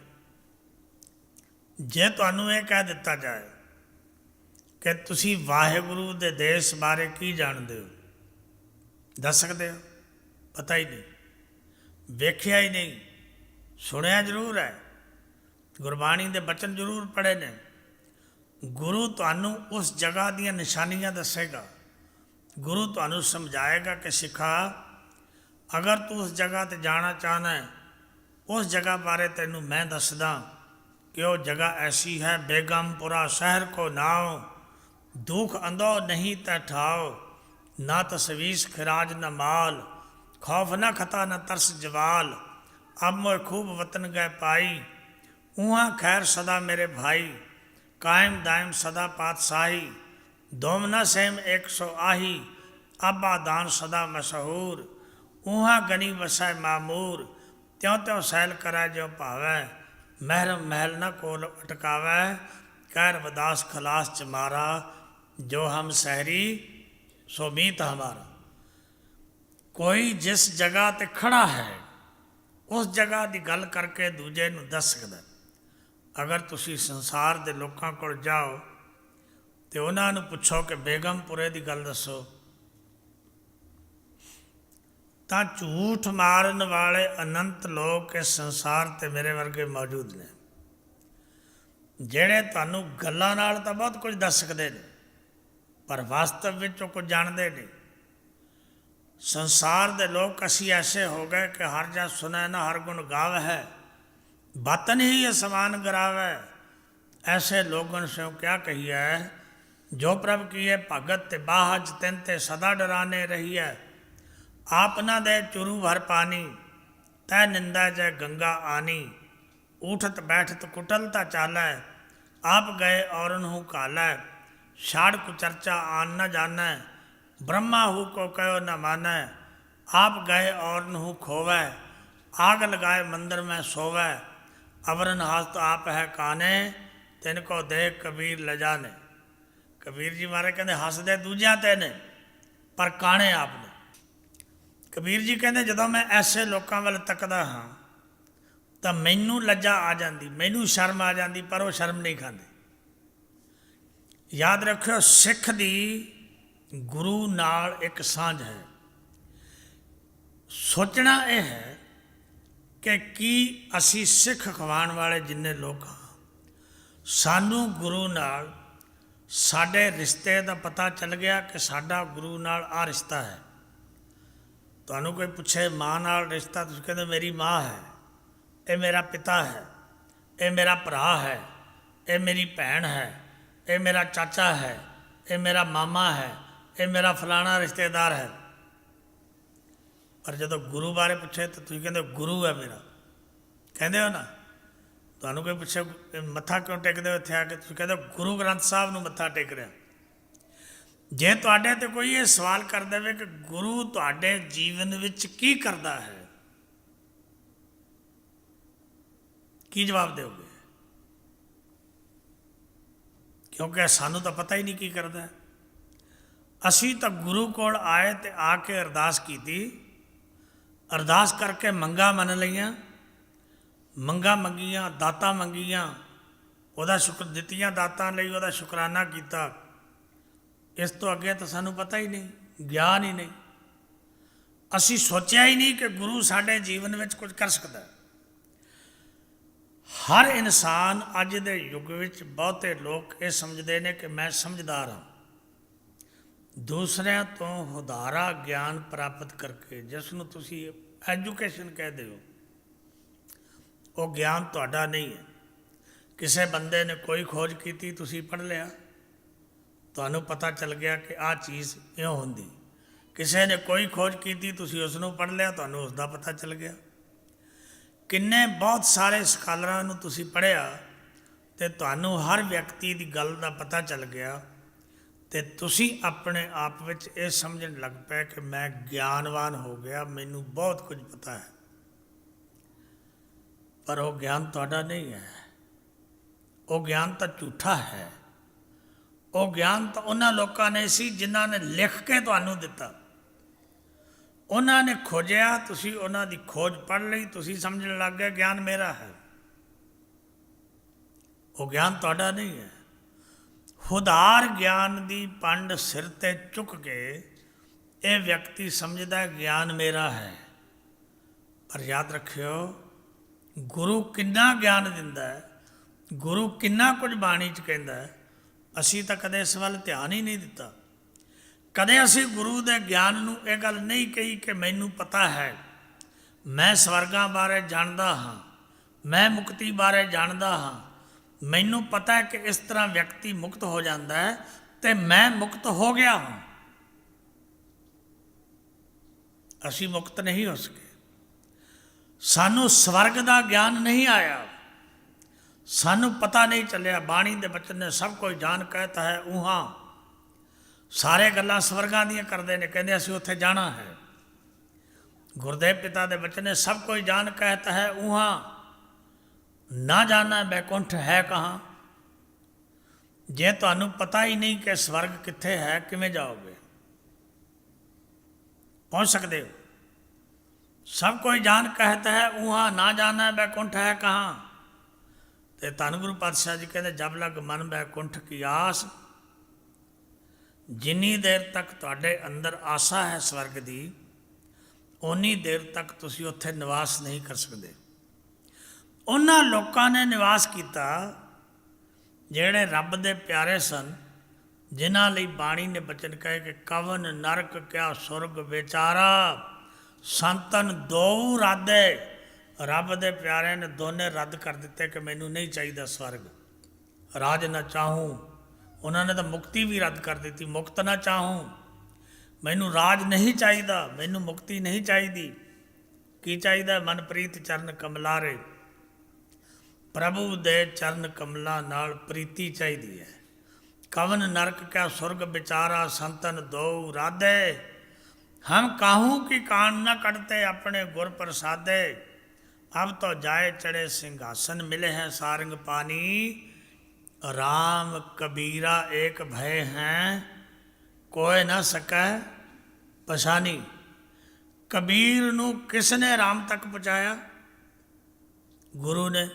ਜੇ ਤੁਹਾਨੂੰ ਇਹ ਕਹਿ ਦਿੱਤਾ ਜਾਏ ਕਿ ਤੁਸੀਂ ਵਾਹਿਗੁਰੂ ਦੇ ਦੇਸ਼ ਬਾਰੇ ਕੀ ਜਾਣਦੇ ਹੋ, ਦੱਸ ਸਕਦੇ ਹੋ? ਪਤਾ ਹੀ ਨਹੀਂ, ਵੇਖਿਆ ਹੀ ਨਹੀਂ, ਸੁਣਿਆ ਜ਼ਰੂਰ ਹੈ, ਗੁਰਬਾਣੀ ਦੇ ਬਚਨ ਜ਼ਰੂਰ ਪੜ੍ਹੇ ਨੇ। ਗੁਰੂ ਤੁਹਾਨੂੰ ਉਸ ਜਗ੍ਹਾ ਦੀਆਂ ਨਿਸ਼ਾਨੀਆਂ ਦੱਸੇਗਾ। ਗੁਰੂ ਤੁਹਾਨੂੰ ਸਮਝਾਏਗਾ ਕਿ ਸਿੱਖਾ, ਅਗਰ ਤੂੰ ਉਸ ਜਗ੍ਹਾ 'ਤੇ ਜਾਣਾ ਚਾਹੁੰਦਾ ਹੈ, ਉਸ ਜਗ੍ਹਾ ਬਾਰੇ ਤੈਨੂੰ ਮੈਂ ਦੱਸਦਾ ਕਿ ਉਹ ਜਗ੍ਹਾ ਐਸੀ ਹੈ। ਬੇਗਮਪੁਰਾ ਸ਼ਹਿਰ ਕੋ ਨਾਉ, ਦੁੱਖ ਅੰਦੋ ਨਹੀਂ ਤੈ ਠਾਓ। ਨਾ ਤਸਵੀਸ ਖਿਰਾਜ ਨ ਮਾਲ, ਖੌਫ न खता न तरस जवाल। अब मोए खूब वतन गए पाई, उहाँ खैर सदा मेरे भाई। कायम दायम सदा पातशाही, दोमना सेम 100 आही। अब्बा दान सदा मशहूर, उहाँ गनी वसै मामूर। त्यों त्यों सैल करै जो भावै, महरम महल न कोल अटकावै। कैर वदास खलास चमारा, जो हम सहरी सो मीत हमारा। ਕੋਈ ਜਿਸ ਜਗ੍ਹਾ 'ਤੇ ਖੜ੍ਹਾ ਹੈ ਉਸ ਜਗ੍ਹਾ ਦੀ ਗੱਲ ਕਰਕੇ ਦੂਜੇ ਨੂੰ ਦੱਸ ਸਕਦਾ। ਅਗਰ ਤੁਸੀਂ ਸੰਸਾਰ ਦੇ ਲੋਕਾਂ ਕੋਲ ਜਾਓ ਅਤੇ ਉਹਨਾਂ ਨੂੰ ਪੁੱਛੋ ਕਿ ਬੇਗਮਪੁਰੇ ਦੀ ਗੱਲ ਦੱਸੋ, ਤਾਂ ਝੂਠ ਮਾਰਨ ਵਾਲੇ ਅਨੰਤ ਲੋਕ ਇਸ ਸੰਸਾਰ 'ਤੇ ਮੇਰੇ ਵਰਗੇ ਮੌਜੂਦ ਨੇ, ਜਿਹੜੇ ਤੁਹਾਨੂੰ ਗੱਲਾਂ ਨਾਲ ਤਾਂ ਬਹੁਤ ਕੁਝ ਦੱਸ ਸਕਦੇ ਨੇ ਪਰ ਵਾਸਤਵ ਵਿੱਚ ਉਹ ਕੁਝ ਜਾਣਦੇ ਨਹੀਂ। संसार दे लोग असी ऐसे हो गए कि हर जा सुनै न हर गुण गाव है, बातन ही असमान गरावै। ऐसे लोगन से क्या कहिए, जो प्रभ किए भगत ते बाहज तिन ते सदा डराने रहिए। आप न दे चुरू भर पानी, तै निंदा जय गंगा आनी। उठत बैठत कुटलता चालै, आप गए और हूँ कालै। छाड़ कुचर्चा आन न जानै, ब्रह्मा हूँ को कहो न मानै। आप गए और हूँ खोवै, आग लगाए मंदिर में सोवै। अवरन हाथ आप है काने, तिनको देख कबीर लजाने। कबीर जी महाराज कहते हसदे दूजियां ते ने पर काने आपने। कबीर जी कहते ਜਦੋਂ मैं ऐसे लोगों ਵੱਲ ਤੱਕਦਾ ਹਾਂ ਤਾਂ ਮੈਨੂੰ ਲੱਜਾ ਆ ਜਾਂਦੀ, ਮੈਨੂੰ ਸ਼ਰਮ ਆ ਜਾਂਦੀ, ਪਰ ਉਹ ਸ਼ਰਮ ਨਹੀਂ ਖਾਂਦੇ। ਯਾਦ ਰੱਖਿਓ, ਸਿੱਖ ਦੀ ਗੁਰੂ ਨਾਲ ਇੱਕ ਸਾਂਝ ਹੈ। ਸੋਚਣਾ ਇਹ ਹੈ ਕਿ ਕੀ ਅਸੀਂ ਸਿੱਖ ਅਖਵਾਉਣ ਵਾਲੇ ਜਿੰਨੇ ਲੋਕ ਹਾਂ, ਸਾਨੂੰ ਗੁਰੂ ਨਾਲ ਸਾਡੇ ਰਿਸ਼ਤੇ ਦਾ ਪਤਾ ਚੱਲ ਗਿਆ ਕਿ ਸਾਡਾ ਗੁਰੂ ਨਾਲ ਆ ਰਿਸ਼ਤਾ ਹੈ। ਤੁਹਾਨੂੰ ਕੋਈ ਪੁੱਛੇ ਮਾਂ ਨਾਲ ਰਿਸ਼ਤਾ, ਤੁਸੀਂ ਕਹਿੰਦੇ ਮੇਰੀ ਮਾਂ ਹੈ, ਇਹ ਮੇਰਾ ਪਿਤਾ ਹੈ, ਇਹ ਮੇਰਾ ਭਰਾ ਹੈ, ਇਹ ਮੇਰੀ ਭੈਣ ਹੈ, ਇਹ ਮੇਰਾ ਚਾਚਾ ਹੈ, ਇਹ ਮੇਰਾ ਮਾਮਾ ਹੈ, ਇਹ ਮੇਰਾ ਫਲਾਣਾ ਰਿਸ਼ਤੇਦਾਰ ਹੈ। ਪਰ ਜਦੋਂ ਗੁਰੂ ਬਾਰੇ ਪੁੱਛੇ ਤਾਂ ਤੁਸੀਂ ਕਹਿੰਦੇ ਗੁਰੂ ਹੈ ਮੇਰਾ, ਕਹਿੰਦੇ ਹੋ ਨਾ। ਤੁਹਾਨੂੰ ਕੋਈ ਪੁੱਛੇ ਮੱਥਾ ਕਿਉਂ ਟੇਕਦੇ ਹੋ ਇੱਥੇ ਆ ਕੇ, ਤੁਸੀਂ ਕਹਿੰਦੇ ਗੁਰੂ ਗ੍ਰੰਥ ਸਾਹਿਬ ਨੂੰ ਮੱਥਾ ਟੇਕ ਰਿਹਾ। ਜੇ ਤੁਹਾਡੇ 'ਤੇ ਕੋਈ ਇਹ ਸਵਾਲ ਕਰ ਦੇਵੇ ਕਿ ਗੁਰੂ ਤੁਹਾਡੇ ਜੀਵਨ ਵਿੱਚ ਕੀ ਕਰਦਾ ਹੈ, ਕੀ ਜਵਾਬ ਦਿਓਗੇ? ਕਿਉਂਕਿ ਸਾਨੂੰ ਤਾਂ ਪਤਾ ਹੀ ਨਹੀਂ ਕੀ ਕਰਦਾ। ਅਸੀਂ ਤਾਂ ਗੁਰੂ ਕੋਲ ਆਏ ਅਤੇ ਆ ਕੇ ਅਰਦਾਸ ਕੀਤੀ, ਅਰਦਾਸ ਕਰਕੇ ਮੰਗਾਂ ਮੰਨ ਲਈਆਂ, ਮੰਗਾਂ ਮੰਗੀਆਂ, ਦਾਤਾਂ ਮੰਗੀਆਂ, ਉਹਦਾ ਸ਼ੁਕਰ ਦਿੱਤੀਆਂ ਦਾਤਾਂ ਲਈ, ਉਹਦਾ ਸ਼ੁਕਰਾਨਾ ਕੀਤਾ। ਇਸ ਤੋਂ ਅੱਗੇ ਤਾਂ ਸਾਨੂੰ ਪਤਾ ਹੀ ਨਹੀਂ, ਗਿਆਨ ਹੀ ਨਹੀਂ। ਅਸੀਂ ਸੋਚਿਆ ਹੀ ਨਹੀਂ ਕਿ ਗੁਰੂ ਸਾਡੇ ਜੀਵਨ ਵਿੱਚ ਕੁਝ ਕਰ ਸਕਦਾ। ਹਰ ਇਨਸਾਨ ਅੱਜ ਦੇ ਯੁੱਗ ਵਿੱਚ ਬਹੁਤੇ ਲੋਕ ਇਹ ਸਮਝਦੇ ਨੇ ਕਿ ਮੈਂ ਸਮਝਦਾਰ ਹਾਂ। ਦੂਸਰਿਆਂ ਤੋਂ ਹੁਦਾਰਾ ਗਿਆਨ ਪ੍ਰਾਪਤ ਕਰਕੇ, ਜਿਸ ਨੂੰ ਤੁਸੀਂ ਐਜੂਕੇਸ਼ਨ ਕਹਿੰਦੇ ਹੋ, ਉਹ ਗਿਆਨ ਤੁਹਾਡਾ ਨਹੀਂ ਹੈ। ਕਿਸੇ ਬੰਦੇ ਨੇ ਕੋਈ ਖੋਜ ਕੀਤੀ, ਤੁਸੀਂ ਪੜ੍ਹ ਲਿਆ, ਤੁਹਾਨੂੰ ਪਤਾ ਚੱਲ ਗਿਆ ਕਿ ਆਹ ਚੀਜ਼ ਇਉਂ ਹੁੰਦੀ। ਕਿਸੇ ਨੇ ਕੋਈ ਖੋਜ ਕੀਤੀ, ਤੁਸੀਂ ਉਸ ਨੂੰ ਪੜ੍ਹ ਲਿਆ, ਤੁਹਾਨੂੰ ਉਸ ਦਾ ਪਤਾ ਚੱਲ ਗਿਆ। ਕਿੰਨੇ ਬਹੁਤ ਸਾਰੇ ਸਕਾਲਰਾਂ ਨੂੰ ਤੁਸੀਂ ਪੜ੍ਹਿਆ ਅਤੇ ਤੁਹਾਨੂੰ ਹਰ ਵਿਅਕਤੀ ਦੀ ਗੱਲ ਦਾ ਪਤਾ ਚੱਲ ਗਿਆ, ਅਤੇ ਤੁਸੀਂ ਆਪਣੇ ਆਪ ਵਿੱਚ ਇਹ ਸਮਝਣ ਲੱਗ ਪਏ ਕਿ ਮੈਂ ਗਿਆਨਵਾਨ ਹੋ ਗਿਆ, ਮੈਨੂੰ ਬਹੁਤ ਕੁਝ ਪਤਾ ਹੈ। ਪਰ ਉਹ ਗਿਆਨ ਤੁਹਾਡਾ ਨਹੀਂ ਹੈ। ਉਹ ਗਿਆਨ ਤਾਂ ਝੂਠਾ ਹੈ। ਉਹ ਗਿਆਨ ਤਾਂ ਉਹਨਾਂ ਲੋਕਾਂ ਨੇ ਸੀ ਜਿਨ੍ਹਾਂ ਨੇ ਲਿਖ ਕੇ ਤੁਹਾਨੂੰ ਦਿੱਤਾ। ਉਹਨਾਂ ਨੇ ਖੋਜਿਆ, ਤੁਸੀਂ ਉਹਨਾਂ ਦੀ ਖੋਜ ਪੜ੍ਹ ਲਈ, ਤੁਸੀਂ ਸਮਝਣ ਲੱਗ ਗਏ ਗਿਆਨ ਮੇਰਾ ਹੈ। ਉਹ ਗਿਆਨ ਤੁਹਾਡਾ ਨਹੀਂ ਹੈ। ਹੁਦਾਰ ਗਿਆਨ ਦੀ ਪੰਡ ਸਿਰ 'ਤੇ ਚੁੱਕ ਕੇ ਇਹ ਵਿਅਕਤੀ ਸਮਝਦਾ ਗਿਆਨ ਮੇਰਾ ਹੈ। ਪਰ ਯਾਦ ਰੱਖਿਓ, ਗੁਰੂ ਕਿੰਨਾ ਗਿਆਨ ਦਿੰਦਾ ਹੈ, ਗੁਰੂ ਕਿੰਨਾ ਕੁਝ ਬਾਣੀ 'ਚ ਕਹਿੰਦਾ ਹੈ, ਅਸੀਂ ਤਾਂ ਕਦੇ ਇਸ ਵੱਲ ਧਿਆਨ ਹੀ ਨਹੀਂ ਦਿੱਤਾ। ਕਦੇ ਅਸੀਂ ਗੁਰੂ ਦੇ ਗਿਆਨ ਨੂੰ ਇਹ ਗੱਲ ਨਹੀਂ ਕਹੀ ਕਿ ਮੈਨੂੰ ਪਤਾ ਹੈ, ਮੈਂ ਸਵਰਗਾਂ ਬਾਰੇ ਜਾਣਦਾ ਹਾਂ, ਮੈਂ ਮੁਕਤੀ ਬਾਰੇ ਜਾਣਦਾ ਹਾਂ, ਮੈਨੂੰ ਪਤਾ ਹੈ ਕਿ ਇਸ ਤਰ੍ਹਾਂ ਵਿਅਕਤੀ ਮੁਕਤ ਹੋ ਜਾਂਦਾ ਹੈ ਅਤੇ ਮੈਂ ਮੁਕਤ ਹੋ ਗਿਆ ਹਾਂ। ਅਸੀਂ ਮੁਕਤ ਨਹੀਂ ਹੋ ਸਕੇ। ਸਾਨੂੰ ਸਵਰਗ ਦਾ ਗਿਆਨ ਨਹੀਂ ਆਇਆ, ਸਾਨੂੰ ਪਤਾ ਨਹੀਂ ਚੱਲਿਆ। ਬਾਣੀ ਦੇ ਬਚਨ ਨੇ ਸਭ ਕੁਝ ਜਾਣ ਕਹਿਤਾ ਹੈ ਉਹਾਂ। ਸਾਰੇ ਗੱਲਾਂ ਸਵਰਗਾਂ ਦੀਆਂ ਕਰਦੇ ਨੇ, ਕਹਿੰਦੇ ਅਸੀਂ ਉੱਥੇ ਜਾਣਾ ਹੈ। ਗੁਰਦੇਵ ਪਿਤਾ ਦੇ ਬਚਨ ਨੇ ਸਭ ਕੁਝ ਜਾਣ ਕਹਿਤਾ ਹੈ ਉਹਾਂ, ਨਾ ਜਾਣਾ ਬੈਕੁੰਠ ਹੈ ਕਹਾਂ। ਜੇ ਤੁਹਾਨੂੰ ਪਤਾ ਹੀ ਨਹੀਂ ਕਿ ਸਵਰਗ ਕਿੱਥੇ ਹੈ, ਕਿਵੇਂ ਜਾਓਗੇ? ਪਹੁੰਚ ਸਕਦੇ ਹੋ? ਸਭ ਕੋਈ ਜਾਣ ਕਹਿਤਾ ਹੈ ਉਹਾਂ, ਨਾ ਜਾਣਾ ਬੈਕੁੰਠ ਹੈ ਕਹਾਂ। ਅਤੇ ਧੰਨ ਗੁਰੂ ਪਾਤਸ਼ਾਹ ਜੀ ਕਹਿੰਦੇ ਜਬ ਲਗ ਮਨ ਬੈਕੁੰਠ ਕੀ ਆਸ। ਜਿੰਨੀ ਦੇਰ ਤੱਕ ਤੁਹਾਡੇ ਅੰਦਰ ਆਸਾ ਹੈ ਸਵਰਗ ਦੀ, ਓਨੀ ਦੇਰ ਤੱਕ ਤੁਸੀਂ ਉੱਥੇ ਨਿਵਾਸ ਨਹੀਂ ਕਰ ਸਕਦੇ। ਉਹਨਾਂ ਲੋਕਾਂ ਨੇ ਨਿਵਾਸ ਕੀਤਾ ਜਿਹੜੇ ਰੱਬ ਦੇ ਪਿਆਰੇ ਸਨ, ਜਿਨ੍ਹਾਂ ਲਈ ਬਾਣੀ ਨੇ ਬਚਨ ਕਹੇ ਕਿ ਕਵਨ ਨਰਕ ਕਿਆ ਸੁਰਗ ਵਿਚਾਰਾ, ਸੰਤਨ ਦੋ ਰਾਧੇ। ਰੱਬ ਦੇ ਪਿਆਰਿਆਂ ਨੇ ਦੋਨੇ ਰੱਦ ਕਰ ਦਿੱਤੇ ਕਿ ਮੈਨੂੰ ਨਹੀਂ ਚਾਹੀਦਾ ਸਵਰਗ, ਰਾਜ ਨਾ ਚਾਹੂੰ। ਉਹਨਾਂ ਨੇ ਤਾਂ ਮੁਕਤੀ ਵੀ ਰੱਦ ਕਰ ਦਿੱਤੀ, ਮੁਕਤ ਨਾ ਚਾਹੂੰ, ਮੈਨੂੰ ਰਾਜ ਨਹੀਂ ਚਾਹੀਦਾ, ਮੈਨੂੰ ਮੁਕਤੀ ਨਹੀਂ ਚਾਹੀਦੀ। ਕੀ ਚਾਹੀਦਾ? ਮਨਪ੍ਰੀਤ ਚਰਨ ਕਮਲਾਰੇ, ਪ੍ਰਭੂ ਦੇ ਚਰਨ ਕਮਲਾਂ ਨਾਲ ਪ੍ਰੀਤੀ ਚਾਹੀਦੀ ਹੈ। ਕਵਨ ਨਰਕ ਕਿਆ ਸੁਰਗ ਵਿਚਾਰਾ, ਸੰਤਨ ਦੋ ਰਾਧੇ। ਹਮ ਕਾਹੂ ਕੀ ਕਾਨ न कटते, अपने गुर प्रसादे। अब तो जाए चढ़े सिंहासन, मिले हैं सारंग पानी। राम कबीरा एक भय हैं, कोई न सकै पछानी। कबीर नू किसने राम तक पहुँचाया? गुरु ने।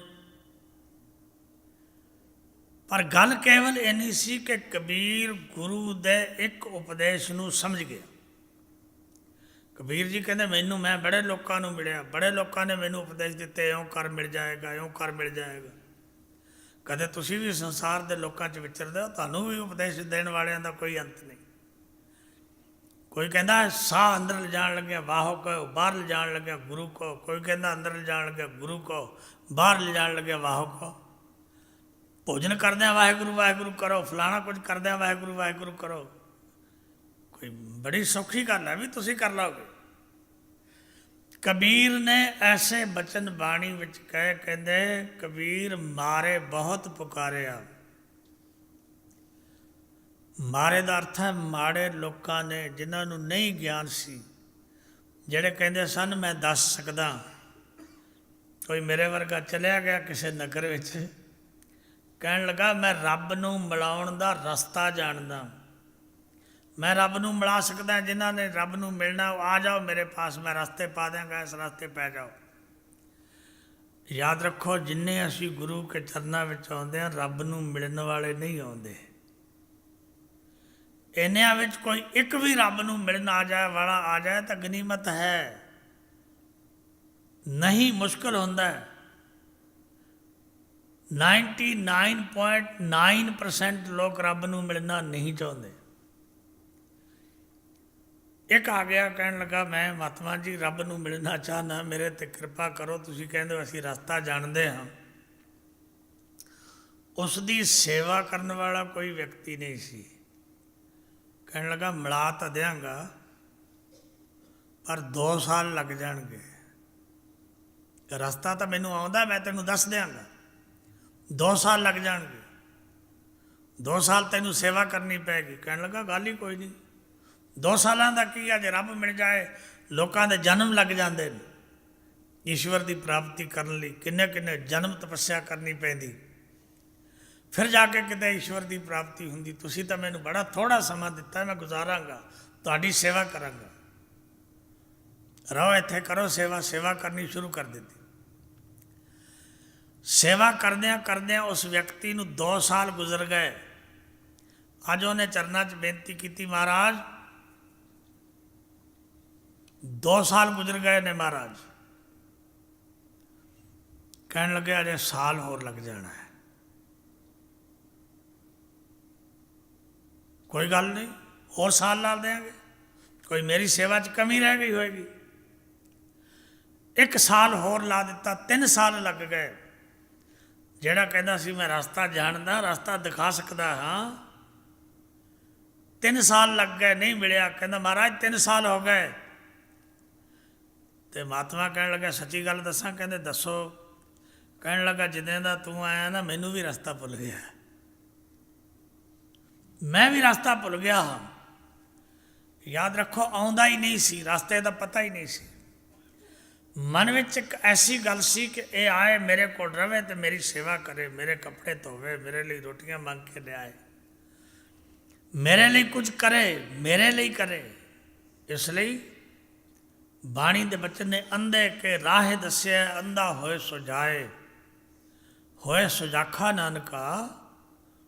पर गल केवल इन्नी सी कि कबीर गुरु दे एक उपदेश नू समझ गया। कबीर जी कहते मैनू, मैं बड़े लोगों को मिलिया, बड़े लोगों ने मैनू उपदेश दिते, इउं कर मिल जाएगा, इउं कर मिल जाएगा। कदे तुसीं भी संसार के लोगों च विचरदे हो, तुहानूं भी उपदेश देने वालियां दा कोई अंत नहीं। कोई कहता साह अंदर ले जान लग्या वाहो कहो, बाहर ले जान लग्या गुरु को। कोई कहता अंदर ले जान लग्या गुरु को, बाहर ले जान लग्या वाहो को। भोजन करदे वाहेगुरु वाहेगुरु करो, फलाना कुछ करदे वाहेगुरु वाहेगुरु करो। कोई बड़ी सौखी गल है भी तुसीं कर लोगे। कबीर ने ऐसे बचन बाणी विच कहे, कहते कबीर मारे बहुत पुकारिया। मारे का अर्थ है माड़े लोगों ने, जिन्होंने नहीं ज्ञान सी, जेड़े कहते सन मैं दस सकदा। कोई मेरे वर्गा चलिया गया किसी नगर विच, कहन लगा मैं रब नूं मिलाउण दा रस्ता जानदा, मैं रब नूं मिला सकदा। जिन्हां ने रब नूं मिलना आ जाओ मेरे पास, मैं रास्ते पा देंगा, इस रास्ते पै जाओ। याद रखो जिन्ने असी गुरु के चरनां विच आउंदे हां, रब नूं मिलण वाले नहीं आउंदे। इन्हां विच कोई एक भी रब नूं मिलण आ जाए वाला आ जाए तो गनीमत है, नहीं मुश्किल हुंदा है। 99.9% लोग रब नूं मिलना नहीं चाहते। एक आ गया कहन लगा मैं महात्मा जी रब नूं मिलना चाहना, मेरे ते कृपा करो, तुसीं कहंदे हो असीं रस्ता जाणदे हां। उसकी सेवा करने वाला कोई व्यक्ति नहीं सी। कहन लगा मिला तो देंगा पर 2 साल लग जाणगे। रस्ता तो मैनूं आउंदा, मैं तैनूं दस देंगा, 2 साल लग जाणगे, 2 साल तैनूं सेवा करनी पैगी। कहन लगा गल ही कोई नहीं, 2 सालों का की है, जे रब मिल जाए। लोगों के जन्म लग जाते हैं ईश्वर की प्राप्ति करने लई, किन्ने किन्ने जन्म तपस्या करनी पैंदी, फिर जाके किते ईश्वर की प्राप्ति हुंदी। तुसीं तां मैनूं बड़ा थोड़ा समा दिता, मैं गुजारांगा, तुहाडी सेवा करांगा, रहो इत्थे करो सेवा। सेवा करनी शुरू कर दी। सेवा करदियां करदियां उस व्यक्ति नूं 2 साल गुजर गए। अज उन्हें चरनां च बेनती की, महाराज 2 साल गुजर गए ने महाराज। कहन लगे अजे साल होर लग जाना है। कोई गल नहीं, और साल ला देंगे, कोई मेरी सेवा च कमी रह गई होएगी। 1 साल होर ला दिता, 3 साल लग गए। जेड़ा कहता सी मैं रास्ता जानदा, रास्ता दिखा सकदा हाँ, 3 साल लग गए, नहीं मिलिया। कहता महाराज 3 साल हो गए। तो महात्मा कहने लगा सच्ची गल दसा? कहते दसो। कहने लगा जिदे दा तू आया ना, मैनू भी रास्ता भुल गया, मैं भी रास्ता भुल गया हाँ। याद रखो आउंदा ही नहीं सी, रास्ते का पता ही नहीं सी। मन में एक ऐसी गल सी कि ये आए मेरे को रवे तो मेरी सेवा करे, मेरे कपड़े धोवे, मेरे लिए रोटियां मांग के ले आए, मेरे लिए कुछ करे, मेरे लिए करे। इसलिए बाणी दे बचन ने अंधे के राह दस्या, अंधा होए सो जाए, होए सुजाखा नानका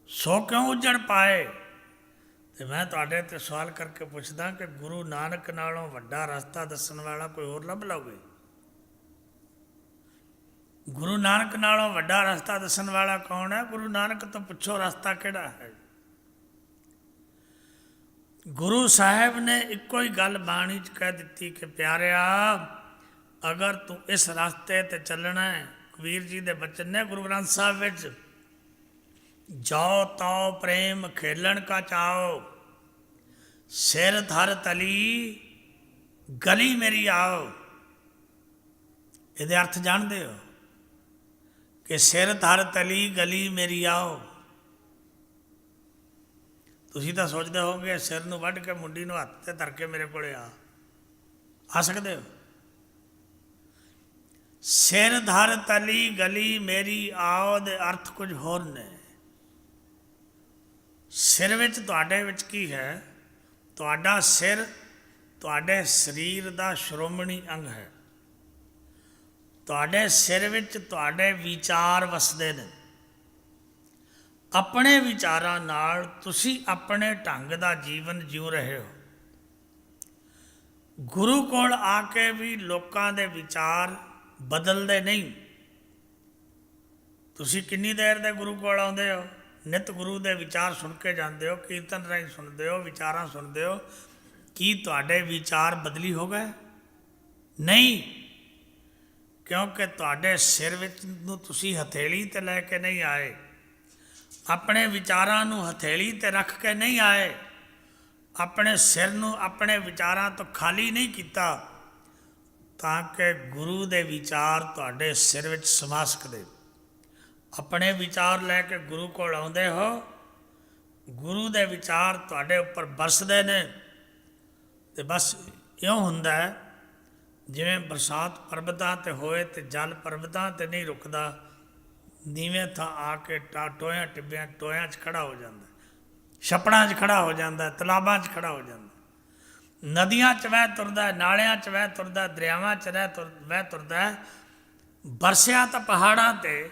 सो क्यों उजड़ पाए। तो मैं तुहाडे ते सवाल करके पुछदा कि गुरु नानक नालों वड्डा रास्ता दसन वाला कोई होर लभ लओगे? गुरु नानक नालों वड्डा रास्ता दसन वाला कौन है? गुरु नानक तो पुछो रास्ता केड़ा है। ਗੁਰੂ ਸਾਹਿਬ ਨੇ ਇੱਕੋ ਹੀ ਗੱਲ ਬਾਣੀ 'ਚ ਕਹਿ ਦਿੱਤੀ ਕਿ ਪਿਆਰਿਆ, ਅਗਰ ਤੂੰ ਇਸ ਰਸਤੇ 'ਤੇ ਚੱਲਣਾ ਹੈ, ਕਬੀਰ ਜੀ ਦੇ ਬਚਨ ਨੇ ਗੁਰੂ ਗ੍ਰੰਥ ਸਾਹਿਬ ਵਿੱਚ, ਜੋ ਤਉ ਪ੍ਰੇਮ ਖੇਲਣ ਕਾ ਚਾਓ, ਸਿਰ ਧਰ ਤਲੀ ਗਲੀ ਮੇਰੀ ਆਓ। ਇਹਦੇ ਅਰਥ ਜਾਣਦੇ ਹੋ ਕਿ ਸਿਰ ਧਰ ਤਲੀ ਗਲੀ ਮੇਰੀ ਆਓ। ਤੁਸੀਂ ਤਾਂ ਸੋਚਦੇ ਹੋਗੇ ਸਿਰ ਨੂੰ ਵੱਢ ਕੇ ਮੁੰਡੀ ਨੂੰ ਹੱਥ 'ਤੇ ਧਰ ਕੇ ਮੇਰੇ ਕੋਲੇ ਆ ਸਕਦੇ ਹੋ? ਸਿਰ ਧਰ ਤਲੀ ਗਲੀ ਮੇਰੀ ਆਓ ਦੇ ਅਰਥ ਕੁਝ ਹੋਰ ਨੇ। ਸਿਰ ਵਿੱਚ, ਤੁਹਾਡੇ ਵਿੱਚ ਕੀ ਹੈ? ਤੁਹਾਡਾ ਸਿਰ ਤੁਹਾਡੇ ਸਰੀਰ ਦਾ ਸ਼੍ਰੋਮਣੀ ਅੰਗ ਹੈ। ਤੁਹਾਡੇ ਸਿਰ ਵਿੱਚ ਤੁਹਾਡੇ ਵਿਚਾਰ ਵਸਦੇ ਨੇ। ਆਪਣੇ ਵਿਚਾਰਾਂ ਨਾਲ ਤੁਸੀਂ ਆਪਣੇ ਢੰਗ ਦਾ ਜੀਵਨ ਜਿਉ ਰਹੇ ਹੋ। ਗੁਰੂ ਕੋਲ ਆ ਕੇ ਵੀ ਲੋਕਾਂ ਦੇ ਵਿਚਾਰ ਬਦਲਦੇ ਨਹੀਂ। ਤੁਸੀਂ ਕਿੰਨੀ ਦੇਰ ਦੇ ਗੁਰੂ ਕੋਲ ਆਉਂਦੇ ਹੋ? ਨਿਤ ਗੁਰੂ ਦੇ ਵਿਚਾਰ ਸੁਣ ਕੇ ਜਾਂਦੇ ਹੋ, ਕੀਰਤਨ ਰਾਹੀਂ ਸੁਣਦੇ ਹੋ, ਵਿਚਾਰਾਂ ਸੁਣਦੇ ਹੋ। ਕੀ ਤੁਹਾਡੇ ਵਿਚਾਰ ਬਦਲੀ ਹੋ ਗਏ? ਨਹੀਂ, ਕਿਉਂਕਿ ਤੁਹਾਡੇ ਸਿਰ ਵਿੱਚ ਨੂੰ ਤੁਸੀਂ ਹਥੇਲੀ 'ਤੇ ਲੈ ਕੇ ਨਹੀਂ ਆਏ। ਆਪਣੇ ਵਿਚਾਰਾਂ ਨੂੰ ਹਥੇਲੀ 'ਤੇ ਰੱਖ ਕੇ ਨਹੀਂ ਆਏ। ਆਪਣੇ ਸਿਰ ਨੂੰ ਆਪਣੇ ਵਿਚਾਰਾਂ ਤੋਂ ਖਾਲੀ ਨਹੀਂ ਕੀਤਾ ਤਾਂ ਕਿ ਗੁਰੂ ਦੇ ਵਿਚਾਰ ਤੁਹਾਡੇ ਸਿਰ ਵਿੱਚ ਸਮਾ ਸਕਦੇ। ਆਪਣੇ ਵਿਚਾਰ ਲੈ ਕੇ ਗੁਰੂ ਕੋਲ ਆਉਂਦੇ ਹੋ, ਗੁਰੂ ਦੇ ਵਿਚਾਰ ਤੁਹਾਡੇ ਉੱਪਰ ਬਰਸਦੇ ਨੇ। ਅਤੇ ਬਸ ਇਉਂ ਹੁੰਦਾ ਹੈ ਜਿਵੇਂ ਬਰਸਾਤ ਪਰਬਤਾਂ 'ਤੇ ਹੋਏ ਅਤੇ ਜਲ ਪਰਬਤਾਂ 'ਤੇ ਨਹੀਂ ਰੁਕਦਾ, ਨੀਵੇਂ ਥਾਂ ਆ ਕੇ ਟੋਇਆਂ ਟਿੱਬਿਆਂ ਟੋਇਆਂ 'ਚ ਖੜ੍ਹਾ ਹੋ ਜਾਂਦਾ, ਛੱਪੜਾਂ 'ਚ ਖੜ੍ਹਾ ਹੋ ਜਾਂਦਾ, ਤਲਾਬਾਂ 'ਚ ਖੜ੍ਹਾ ਹੋ ਜਾਂਦਾ, ਨਦੀਆਂ 'ਚ ਵਹਿ ਤੁਰਦਾ, ਨਾਲਿਆਂ 'ਚ ਵਹਿ ਤੁਰਦਾ, ਦਰਿਆਵਾਂ 'ਚ ਵਹਿ ਤੁਰਦਾ। ਬਰਸਿਆ ਤਾਂ ਪਹਾੜਾਂ 'ਤੇ,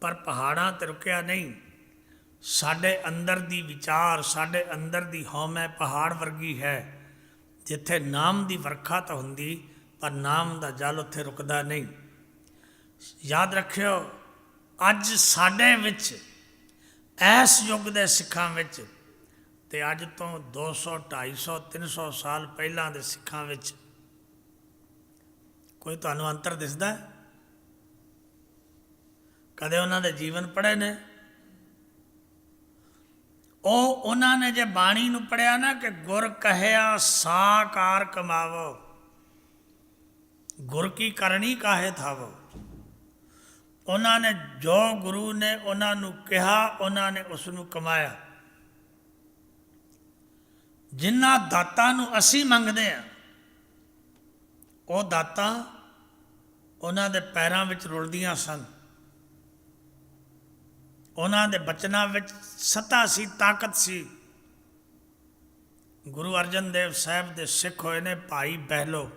ਪਰ ਪਹਾੜਾਂ 'ਤੇ ਰੁਕਿਆ ਨਹੀਂ। ਸਾਡੇ ਅੰਦਰ ਦੀ ਵਿਚਾਰ, ਸਾਡੇ ਅੰਦਰ ਦੀ ਹਉਮੈ ਪਹਾੜ ਵਰਗੀ ਹੈ। ਜਿੱਥੇ ਨਾਮ ਦੀ ਵਰਖਾ ਤਾਂ ਹੁੰਦੀ, ਪਰ ਨਾਮ ਦਾ ਜਲ ਉੱਥੇ ਰੁਕਦਾ ਨਹੀਂ। ਯਾਦ ਰੱਖਿਓ, ਅੱਜ ਸਾਡੇ ਵਿੱਚ, ਇਸ ਯੁੱਗ ਦੇ ਸਿੱਖਾਂ ਵਿੱਚ, ਅਤੇ ਅੱਜ ਤੋਂ 200, 250, 300 ਸਾਲ ਪਹਿਲਾਂ ਦੇ ਸਿੱਖਾਂ ਵਿੱਚ ਕੋਈ ਤੁਹਾਨੂੰ ਅੰਤਰ ਦਿਸਦਾ? ਕਦੇ ਉਹਨਾਂ ਦੇ ਜੀਵਨ ਪੜ੍ਹੇ ਨੇ? ਉਹਨਾਂ ਨੇ ਜੇ ਬਾਣੀ ਨੂੰ ਪੜ੍ਹਿਆ ਨਾ ਕਿ ਗੁਰ ਕਹਿਆ ਸਾਕਾਰ ਕਮਾਵੋ, ਗੁਰ ਕੀ ਕਰਨੀ ਕਾਹੇ ਥਾਵੋ। ਉਹਨਾਂ ਨੇ ਜੋ ਗੁਰੂ ਨੇ ਉਹਨਾਂ ਨੂੰ ਕਿਹਾ, ਉਹਨਾਂ ਨੇ ਉਸ ਨੂੰ ਕਮਾਇਆ। ਜਿਨ੍ਹਾਂ ਦਾਤਾਂ ਨੂੰ ਅਸੀਂ ਮੰਗਦੇ ਹਾਂ, ਉਹ ਦਾਤਾਂ ਉਹਨਾਂ ਦੇ ਪੈਰਾਂ ਵਿੱਚ ਰੁਲਦੀਆਂ ਸਨ। ਉਹਨਾਂ ਦੇ ਬਚਨਾਂ ਵਿੱਚ ਸੱਤਾ ਸੀ, ਤਾਕਤ ਸੀ। ਗੁਰੂ ਅਰਜਨ ਦੇਵ ਸਾਹਿਬ ਦੇ ਸਿੱਖ ਹੋਏ ਨੇ ਭਾਈ ਬਹਿਲੋ।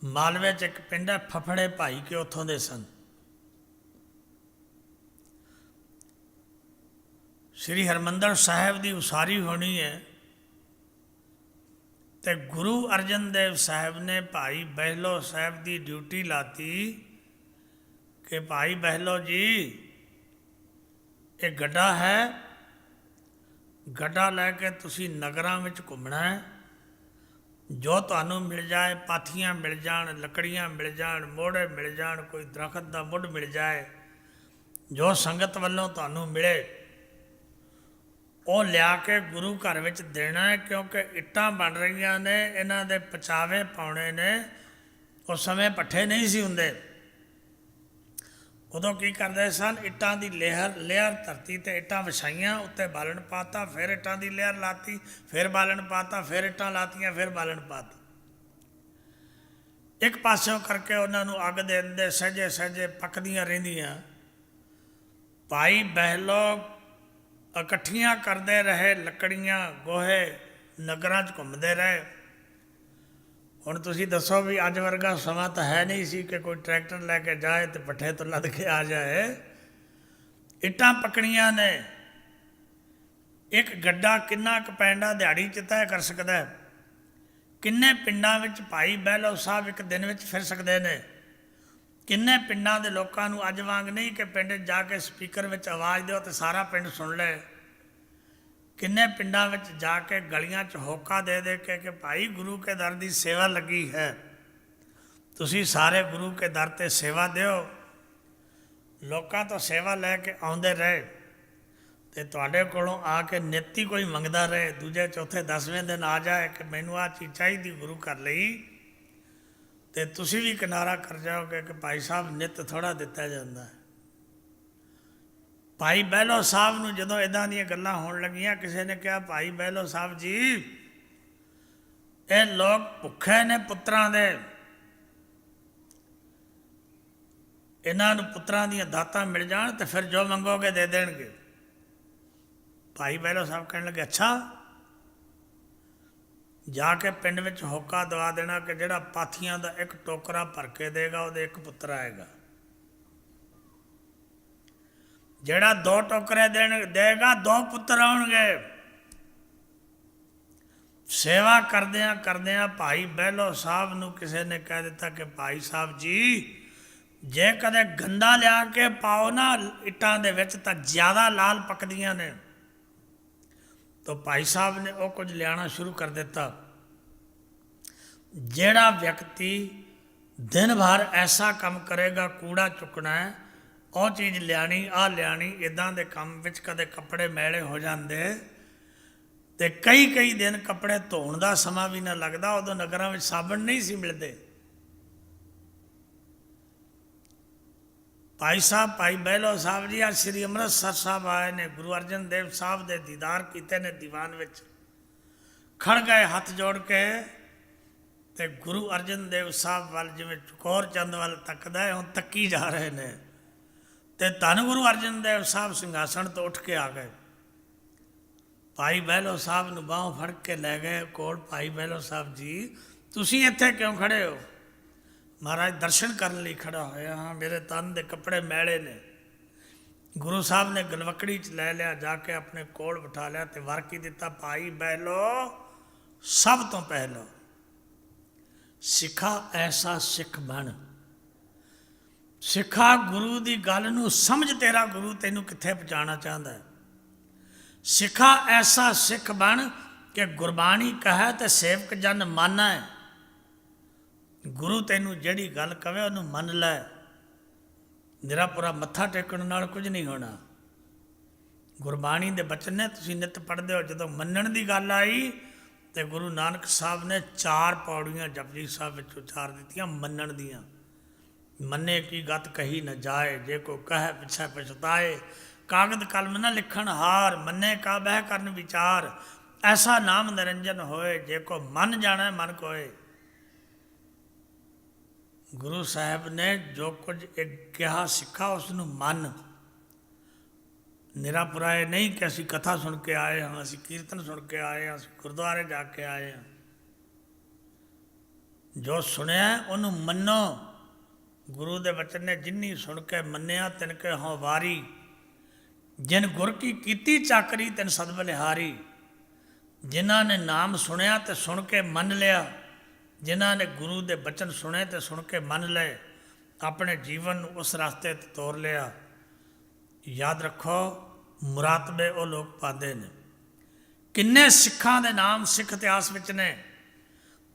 ਮਾਲਵੇ 'ਚ ਇੱਕ ਪਿੰਡ ਹੈ ਫਫੜੇ ਭਾਈ ਕੇ, ਉੱਥੋਂ ਦੇ ਸਨ। ਸ੍ਰੀ ਹਰਿਮੰਦਰ ਸਾਹਿਬ ਦੀ ਉਸਾਰੀ ਹੋਣੀ ਹੈ ਅਤੇ ਗੁਰੂ ਅਰਜਨ ਦੇਵ ਸਾਹਿਬ ਨੇ ਭਾਈ ਬਹਿਲੋ ਸਾਹਿਬ ਦੀ ਡਿਊਟੀ ਲਾਤੀ ਕਿ ਭਾਈ ਬਹਿਲੋ ਜੀ, ਇਹ ਗੱਡਾ ਹੈ, ਗੱਡਾ ਲੈ ਕੇ ਤੁਸੀਂ ਨਗਰਾਂ ਵਿੱਚ ਘੁੰਮਣਾ ਹੈ। ਜੋ ਤੁਹਾਨੂੰ ਮਿਲ ਜਾਏ, ਪਾਥੀਆਂ ਮਿਲ ਜਾਣ, ਲੱਕੜੀਆਂ ਮਿਲ ਜਾਣ, ਮੋੜੇ ਮਿਲ ਜਾਣ, ਕੋਈ ਦਰਖਤ ਦਾ ਮੁੱਢ ਮਿਲ ਜਾਏ, ਜੋ ਸੰਗਤ ਵੱਲੋਂ ਤੁਹਾਨੂੰ ਮਿਲੇ, ਉਹ ਲਿਆ ਕੇ ਗੁਰੂ ਘਰ ਵਿੱਚ ਦੇਣਾ ਹੈ। ਕਿਉਂਕਿ ਇੱਟਾਂ ਬਣ ਰਹੀਆਂ ਨੇ, ਇਹਨਾਂ ਦੇ ਪਚਾਵੇ ਪਾਉਣੇ ਨੇ। ਉਸ ਸਮੇਂ ਪੱਠੇ ਨਹੀਂ ਸੀ ਹੁੰਦੇ। ਉਦੋਂ ਕੀ ਕਰਦੇ ਸਨ? ਇੱਟਾਂ ਦੀ ਲੇਅਰ ਧਰਤੀ 'ਤੇ ਇੱਟਾਂ ਵਿਛਾਈਆਂ, ਉੱਤੇ ਬਾਲਣ ਪਾਤਾ, ਫਿਰ ਇੱਟਾਂ ਦੀ ਲੇਅਰ ਲਾਤੀ, ਫਿਰ ਬਾਲਣ ਪਾਤਾ, ਫਿਰ ਇੱਟਾਂ ਲਾਤੀਆਂ, ਫਿਰ ਬਾਲਣ ਪਾਤਾ। ਇੱਕ ਪਾਸਿਓਂ ਕਰਕੇ ਉਹਨਾਂ ਨੂੰ ਅੱਗ ਦੇ ਦਿੰਦੇ, ਸਹਿਜੇ ਸਹਿਜੇ ਪੱਕਦੀਆਂ ਰਹਿੰਦੀਆਂ। ਭਾਈ ਬਹਿਲੋ ਇਕੱਠੀਆਂ ਕਰਦੇ ਰਹੇ ਲੱਕੜੀਆਂ, ਗੋਹੇ, ਨਗਰਾਂ 'ਚ ਘੁੰਮਦੇ ਰਹੇ। ਹੁਣ ਤੁਸੀਂ ਦੱਸੋ ਵੀ ਅੱਜ ਵਰਗਾ ਸਮਾਂ ਤਾਂ ਹੈ ਨਹੀਂ ਸੀ ਕਿ ਕੋਈ ਟਰੈਕਟਰ ਲੈ ਕੇ ਜਾਏ ਅਤੇ ਪੱਠੇ ਤੋਂ ਲੱਦ ਕੇ ਆ ਜਾਏ। ਇੱਟਾਂ ਪੱਕਣੀਆਂ ਨੇ। ਇੱਕ ਗੱਡਾ ਕਿੰਨਾ ਕੁ ਪੈਂਡਾ ਦਿਹਾੜੀ 'ਚ ਤੈਅ ਕਰ ਸਕਦਾ? ਕਿੰਨੇ ਪਿੰਡਾਂ ਵਿੱਚ ਭਾਈ ਬਹਿਲੋ ਸਾਹਿਬ ਇੱਕ ਦਿਨ ਵਿੱਚ ਫਿਰ ਸਕਦੇ ਨੇ? ਕਿੰਨੇ ਪਿੰਡਾਂ ਦੇ ਲੋਕਾਂ ਨੂੰ ਅੱਜ ਵਾਂਗ ਨਹੀਂ ਕਿ ਪਿੰਡ ਜਾ ਕੇ ਸਪੀਕਰ ਵਿੱਚ ਆਵਾਜ਼ ਦਿਓ ਅਤੇ ਸਾਰਾ ਪਿੰਡ ਸੁਣ ਲੈ। ਕਿੰਨੇ ਪਿੰਡਾਂ ਵਿੱਚ ਜਾ ਕੇ ਗਲੀਆਂ 'ਚ ਹੋਕਾ ਦੇ ਦੇ ਕੇ ਕਿ ਭਾਈ ਗੁਰੂ ਕੇ ਦਰ ਦੀ ਸੇਵਾ ਲੱਗੀ ਹੈ, ਤੁਸੀਂ ਸਾਰੇ ਗੁਰੂ ਕੇ ਦਰ 'ਤੇ ਸੇਵਾ ਦਿਓ। ਲੋਕਾਂ ਤੋਂ ਸੇਵਾ ਲੈ ਕੇ ਆਉਂਦੇ ਰਹੇ ਅਤੇ ਤੁਹਾਡੇ ਕੋਲੋਂ ਆ ਕੇ ਨਿੱਤ ਹੀ ਕੋਈ ਮੰਗਦਾ ਰਹੇ, ਦੂਜੇ ਚੌਥੇ 10ਵੇਂ ਦਿਨ ਆ ਜਾਏ ਕਿ ਮੈਨੂੰ ਆਹ ਚੀਜ਼ ਚਾਹੀਦੀ ਗੁਰੂ ਘਰ ਲਈ, ਅਤੇ ਤੁਸੀਂ ਵੀ ਕਿਨਾਰਾ ਕਰ ਜਾਓਗੇ ਕਿ ਭਾਈ ਸਾਹਿਬ ਨਿੱਤ ਥੋੜ੍ਹਾ ਦਿੱਤਾ ਜਾਂਦਾ ਹੈ। ਭਾਈ ਬਹਿਲੋ ਸਾਹਿਬ ਨੂੰ ਜਦੋਂ ਇੱਦਾਂ ਦੀਆਂ ਗੱਲਾਂ ਹੋਣ ਲੱਗੀਆਂ, ਕਿਸੇ ਨੇ ਕਿਹਾ ਭਾਈ ਬਹਿਲੋ ਸਾਹਿਬ ਜੀ, ਇਹ ਲੋਕ ਭੁੱਖੇ ਨੇ ਪੁੱਤਰਾਂ ਦੇ, ਇਹਨਾਂ ਨੂੰ ਪੁੱਤਰਾਂ ਦੀਆਂ ਦਾਤਾਂ ਮਿਲ ਜਾਣ ਤੇ ਫਿਰ ਜੋ ਮੰਗੋਗੇ ਦੇ ਦੇਣਗੇ। ਭਾਈ ਬਹਿਲੋ ਸਾਹਿਬ ਕਹਿਣ ਲੱਗੇ ਅੱਛਾ, ਜਾ ਕੇ ਪਿੰਡ ਵਿੱਚ ਹੋਕਾ ਦਵਾ ਦੇਣਾ ਕਿ ਜਿਹੜਾ ਪਾਥੀਆਂ ਦਾ ਇੱਕ ਟੋਕਰਾ ਭਰ ਕੇ ਦੇਗਾ ਉਹਦੇ ਇੱਕ ਪੁੱਤਰ ਆਏਗਾ, ਜਿਹੜਾ 2 ਟੋਕਰੇ ਦੇਗਾ 2 ਪੁੱਤਰ ਆਉਣਗੇ। ਸੇਵਾ ਕਰਦਿਆਂ ਕਰਦਿਆਂ ਭਾਈ ਬਹਿਲੋ ਸਾਹਿਬ ਨੂੰ ਕਿਸੇ ਨੇ ਕਹਿ ਦਿੱਤਾ ਕਿ ਭਾਈ ਸਾਹਿਬ ਜੀ, ਜੇ ਕਦੇ ਗੰਦਾ ਲਿਆ ਕੇ ਪਾਓ ਨਾ ਇੱਟਾਂ ਦੇ ਵਿੱਚ ਤਾਂ ਜ਼ਿਆਦਾ ਲਾਲ ਪੱਕਦੀਆਂ ਨੇ। ਤਾਂ ਭਾਈ ਸਾਹਿਬ ਨੇ ਉਹ ਕੁਝ ਲਿਆਉਣਾ ਸ਼ੁਰੂ ਕਰ ਦਿੱਤਾ। ਜਿਹੜਾ ਵਿਅਕਤੀ ਦਿਨ ਭਰ ਐਸਾ ਕੰਮ ਕਰੇਗਾ, ਕੂੜਾ ਚੁੱਕਣਾ ਹੈ, ਉਹ ਚੀਜ਼ ਲਿਆਣੀ, ਆਹ ਲਿਆਣੀ, ਇੱਦਾਂ ਦੇ ਕੰਮ ਵਿੱਚ ਕਦੇ ਕੱਪੜੇ ਮੈਲੇ ਹੋ ਜਾਂਦੇ ਅਤੇ ਕਈ ਦਿਨ ਕੱਪੜੇ ਧੋਣ ਦਾ ਸਮਾਂ ਵੀ ਨਾ ਲੱਗਦਾ। ਉਦੋਂ ਨਗਰਾਂ ਵਿੱਚ ਸਾਬਣ ਨਹੀਂ ਸੀ ਮਿਲਦੇ। ਭਾਈ ਸਾਹਿਬ, ਭਾਈ ਬਹਿਲੋ ਸਾਹਿਬ ਜੀ ਅੱਜ ਸ੍ਰੀ ਅੰਮ੍ਰਿਤਸਰ ਸਾਹਿਬ ਆਏ ਨੇ, ਗੁਰੂ ਅਰਜਨ ਦੇਵ ਸਾਹਿਬ ਦੇ ਦੀਦਾਰ ਕੀਤੇ ਨੇ ਦੀਵਾਨ ਵਿੱਚ, ਖੜ ਗਏ ਹੱਥ ਜੋੜ ਕੇ ਅਤੇ ਗੁਰੂ ਅਰਜਨ ਦੇਵ ਸਾਹਿਬ ਵੱਲ ਜਿਵੇਂ ਚਕੋਰ ਚੰਦ ਵੱਲ ਤੱਕਦਾ ਹੈ, ਹੁਣ ਤੱਕੀ ਜਾ ਰਹੇ ਨੇ। ਅਤੇ ਧੰਨ ਗੁਰੂ ਅਰਜਨ ਦੇਵ ਸਾਹਿਬ ਸਿੰਘਾਸਣ ਤੋਂ ਉੱਠ ਕੇ ਆ ਗਏ। ਭਾਈ ਬਹਿਲੋ ਸਾਹਿਬ ਨੂੰ ਬਾਹੋਂ ਫੜ ਕੇ ਲੈ ਗਏ ਕੋਲ। ਭਾਈ ਬਹਿਲੋ ਸਾਹਿਬ ਜੀ, ਤੁਸੀਂ ਇੱਥੇ ਕਿਉਂ ਖੜ੍ਹੇ ਹੋ? ਮਹਾਰਾਜ ਦਰਸ਼ਨ ਕਰਨ ਲਈ ਖੜ੍ਹਾ ਹੋਇਆ ਹਾਂ, ਮੇਰੇ ਤਨ ਦੇ ਕੱਪੜੇ ਮੈਲੇ ਨੇ। ਗੁਰੂ ਸਾਹਿਬ ਨੇ ਗਲਵਕੜੀ 'ਚ ਲੈ ਲਿਆ, ਜਾ ਕੇ ਆਪਣੇ ਕੋਲ ਬਿਠਾ ਲਿਆ ਅਤੇ ਵਰ ਕੀ ਦਿੱਤਾ, ਭਾਈ ਬਹਿਲੋ ਸਭ ਤੋਂ ਪਹਿਲੋਂ ਸਿੱਖਾ ਐਸਾ ਸਿੱਖ ਬਣ। ਸਿੱਖਾ ਗੁਰੂ ਦੀ ਗੱਲ ਨੂੰ ਸਮਝ, ਤੇਰਾ ਗੁਰੂ ਤੈਨੂੰ ਕਿੱਥੇ ਪਹੁੰਚਾਉਣਾ ਚਾਹੁੰਦਾ ਹੈ। ਸਿੱਖਾ ਐਸਾ ਸਿੱਖ ਬਣ ਕਿ ਗੁਰਬਾਣੀ ਕਹੇ ਤੇ ਸੇਵਕ ਜਨ ਮਾਨੈ। ਗੁਰੂ ਤੈਨੂੰ ਜਿਹੜੀ ਗੱਲ ਕਵੇ ਉਹਨੂੰ ਮੰਨ ਲੈ। ਨਿਰਾਪੁਰਾ ਮੱਥਾ ਟੇਕਣ ਨਾਲ ਕੁਝ ਨਹੀਂ ਹੋਣਾ। ਗੁਰਬਾਣੀ ਦੇ ਬਚਨ ਨੇ, ਤੁਸੀਂ ਨਿੱਤ ਪੜ੍ਹਦੇ ਹੋ। ਜਦੋਂ ਮੰਨਣ ਦੀ ਗੱਲ ਆਈ ਤੇ ਗੁਰੂ ਨਾਨਕ ਸਾਹਿਬ ਨੇ 4 ਪੌੜੀਆਂ ਜਪਜੀ ਸਾਹਿਬ ਵਿੱਚ ਉਚਾਰ ਦਿੱਤੀਆਂ ਮੰਨਣ ਦੀਆਂ। ਮੰਨੇ ਕੀ ਗਤ ਕਹੀ ਨ ਜਾਏ, ਜੇ ਕੋ ਕਹਿ ਪਿਛੈ ਪਛਤਾਏ। ਕਾਗਦ ਕਲਮ ਨਾ ਲਿਖਣ ਹਾਰ, ਮੰਨੇ ਕਾ ਬਹਿ ਕਰਨ ਵਿਚਾਰ। ਐਸਾ ਨਾਮ ਨਿਰੰਜਨ ਹੋਏ, ਜੇ ਕੋ ਮਨ ਜਾਣੈ ਮਨ ਕੋਏ। ਗੁਰੂ ਸਾਹਿਬ ਨੇ ਜੋ ਕੁਝ ਕਿਹਾ ਸਿੱਖਾ ਉਸ ਨੂੰ ਮੰਨ। ਨਿਰਾਪੁਰਾ ਇਹ ਨਹੀਂ ਕਿ ਅਸੀਂ ਕਥਾ ਸੁਣ ਕੇ ਆਏ ਹਾਂ, ਅਸੀਂ ਕੀਰਤਨ ਸੁਣ ਕੇ ਆਏ ਹਾਂ, ਅਸੀਂ ਗੁਰਦੁਆਰੇ ਜਾ ਕੇ ਆਏ ਹਾਂ। ਜੋ ਸੁਣਿਆ ਉਹਨੂੰ ਮੰਨੋ। ਗੁਰੂ ਦੇ ਬਚਨ ਨੇ, ਜਿੰਨੀ ਸੁਣ ਕੇ ਮੰਨਿਆ ਤਿਨ ਕੇ ਹੋਂ ਵਾਰੀ। ਜਿਨ ਗੁਰ ਕੀ ਕੀਤੀ ਚਾਕਰੀ ਤਿਨ ਸਦ ਬਲਿਹਾਰੀ। ਜਿਨ੍ਹਾਂ ਨੇ ਨਾਮ ਸੁਣਿਆ ਤੇ ਸੁਣ ਕੇ ਮੰਨ ਲਿਆ, ਜਿਨ੍ਹਾਂ ਨੇ ਗੁਰੂ ਦੇ ਬਚਨ ਸੁਣੇ ਤੇ ਸੁਣ ਕੇ ਮੰਨ ਲਏ, ਆਪਣੇ ਜੀਵਨ ਨੂੰ ਉਸ ਰਸਤੇ 'ਤੇ ਤੋਰ ਲਿਆ। ਯਾਦ ਰੱਖੋ, ਮੁਰਾਤਬੇ ਉਹ ਲੋਕ ਪਾਉਂਦੇ ਨੇ। ਕਿੰਨੇ ਸਿੱਖਾਂ ਦੇ ਨਾਮ ਸਿੱਖ ਇਤਿਹਾਸ ਵਿੱਚ ਨੇ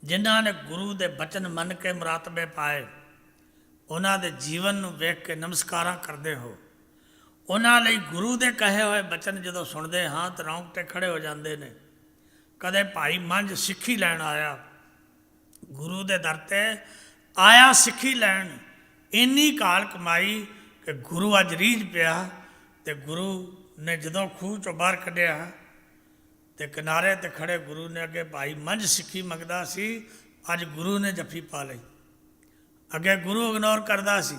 ਜਿਨ੍ਹਾਂ ਨੇ ਗੁਰੂ ਦੇ ਬਚਨ ਮੰਨ ਕੇ ਮੁਰਾਤਬੇ ਪਾਏ। ਉਹਨਾਂ ਦੇ ਜੀਵਨ ਨੂੰ ਵੇਖ ਕੇ ਨਮਸਕਾਰਾਂ ਕਰਦੇ ਹੋ। ਉਹਨਾਂ ਲਈ ਗੁਰੂ ਦੇ ਕਹੇ ਹੋਏ ਬਚਨ ਜਦੋਂ ਸੁਣਦੇ ਹਾਂ ਤਾਂ ਰੌਂਗਟੇ ਖੜ੍ਹੇ ਹੋ ਜਾਂਦੇ ਨੇ। ਕਦੇ ਭਾਈ ਮੰਝ ਸਿੱਖੀ ਲੈਣ ਆਇਆ, ਗੁਰੂ ਦੇ ਦਰ 'ਤੇ ਆਇਆ ਸਿੱਖੀ ਲੈਣ। ਇੰਨੀ ਕਾਲ ਕਮਾਈ ਕਿ ਗੁਰੂ ਅੱਜ ਰੀਝ ਪਿਆ। ਅਤੇ ਗੁਰੂ ਨੇ ਜਦੋਂ ਖੂਹ 'ਚੋਂ ਬਾਹਰ ਕੱਢਿਆ ਅਤੇ ਕਿਨਾਰੇ 'ਤੇ ਖੜ੍ਹੇ ਗੁਰੂ ਨੇ ਅੱਗੇ ਭਾਈ ਮੰਝ ਸਿੱਖੀ ਮੰਗਦਾ ਸੀ, ਅੱਜ ਗੁਰੂ ਨੇ ਜੱਫੀ ਪਾ ਲਈ। ਅੱਗੇ ਗੁਰੂ ਇਗਨੋਰ ਕਰਦਾ ਸੀ,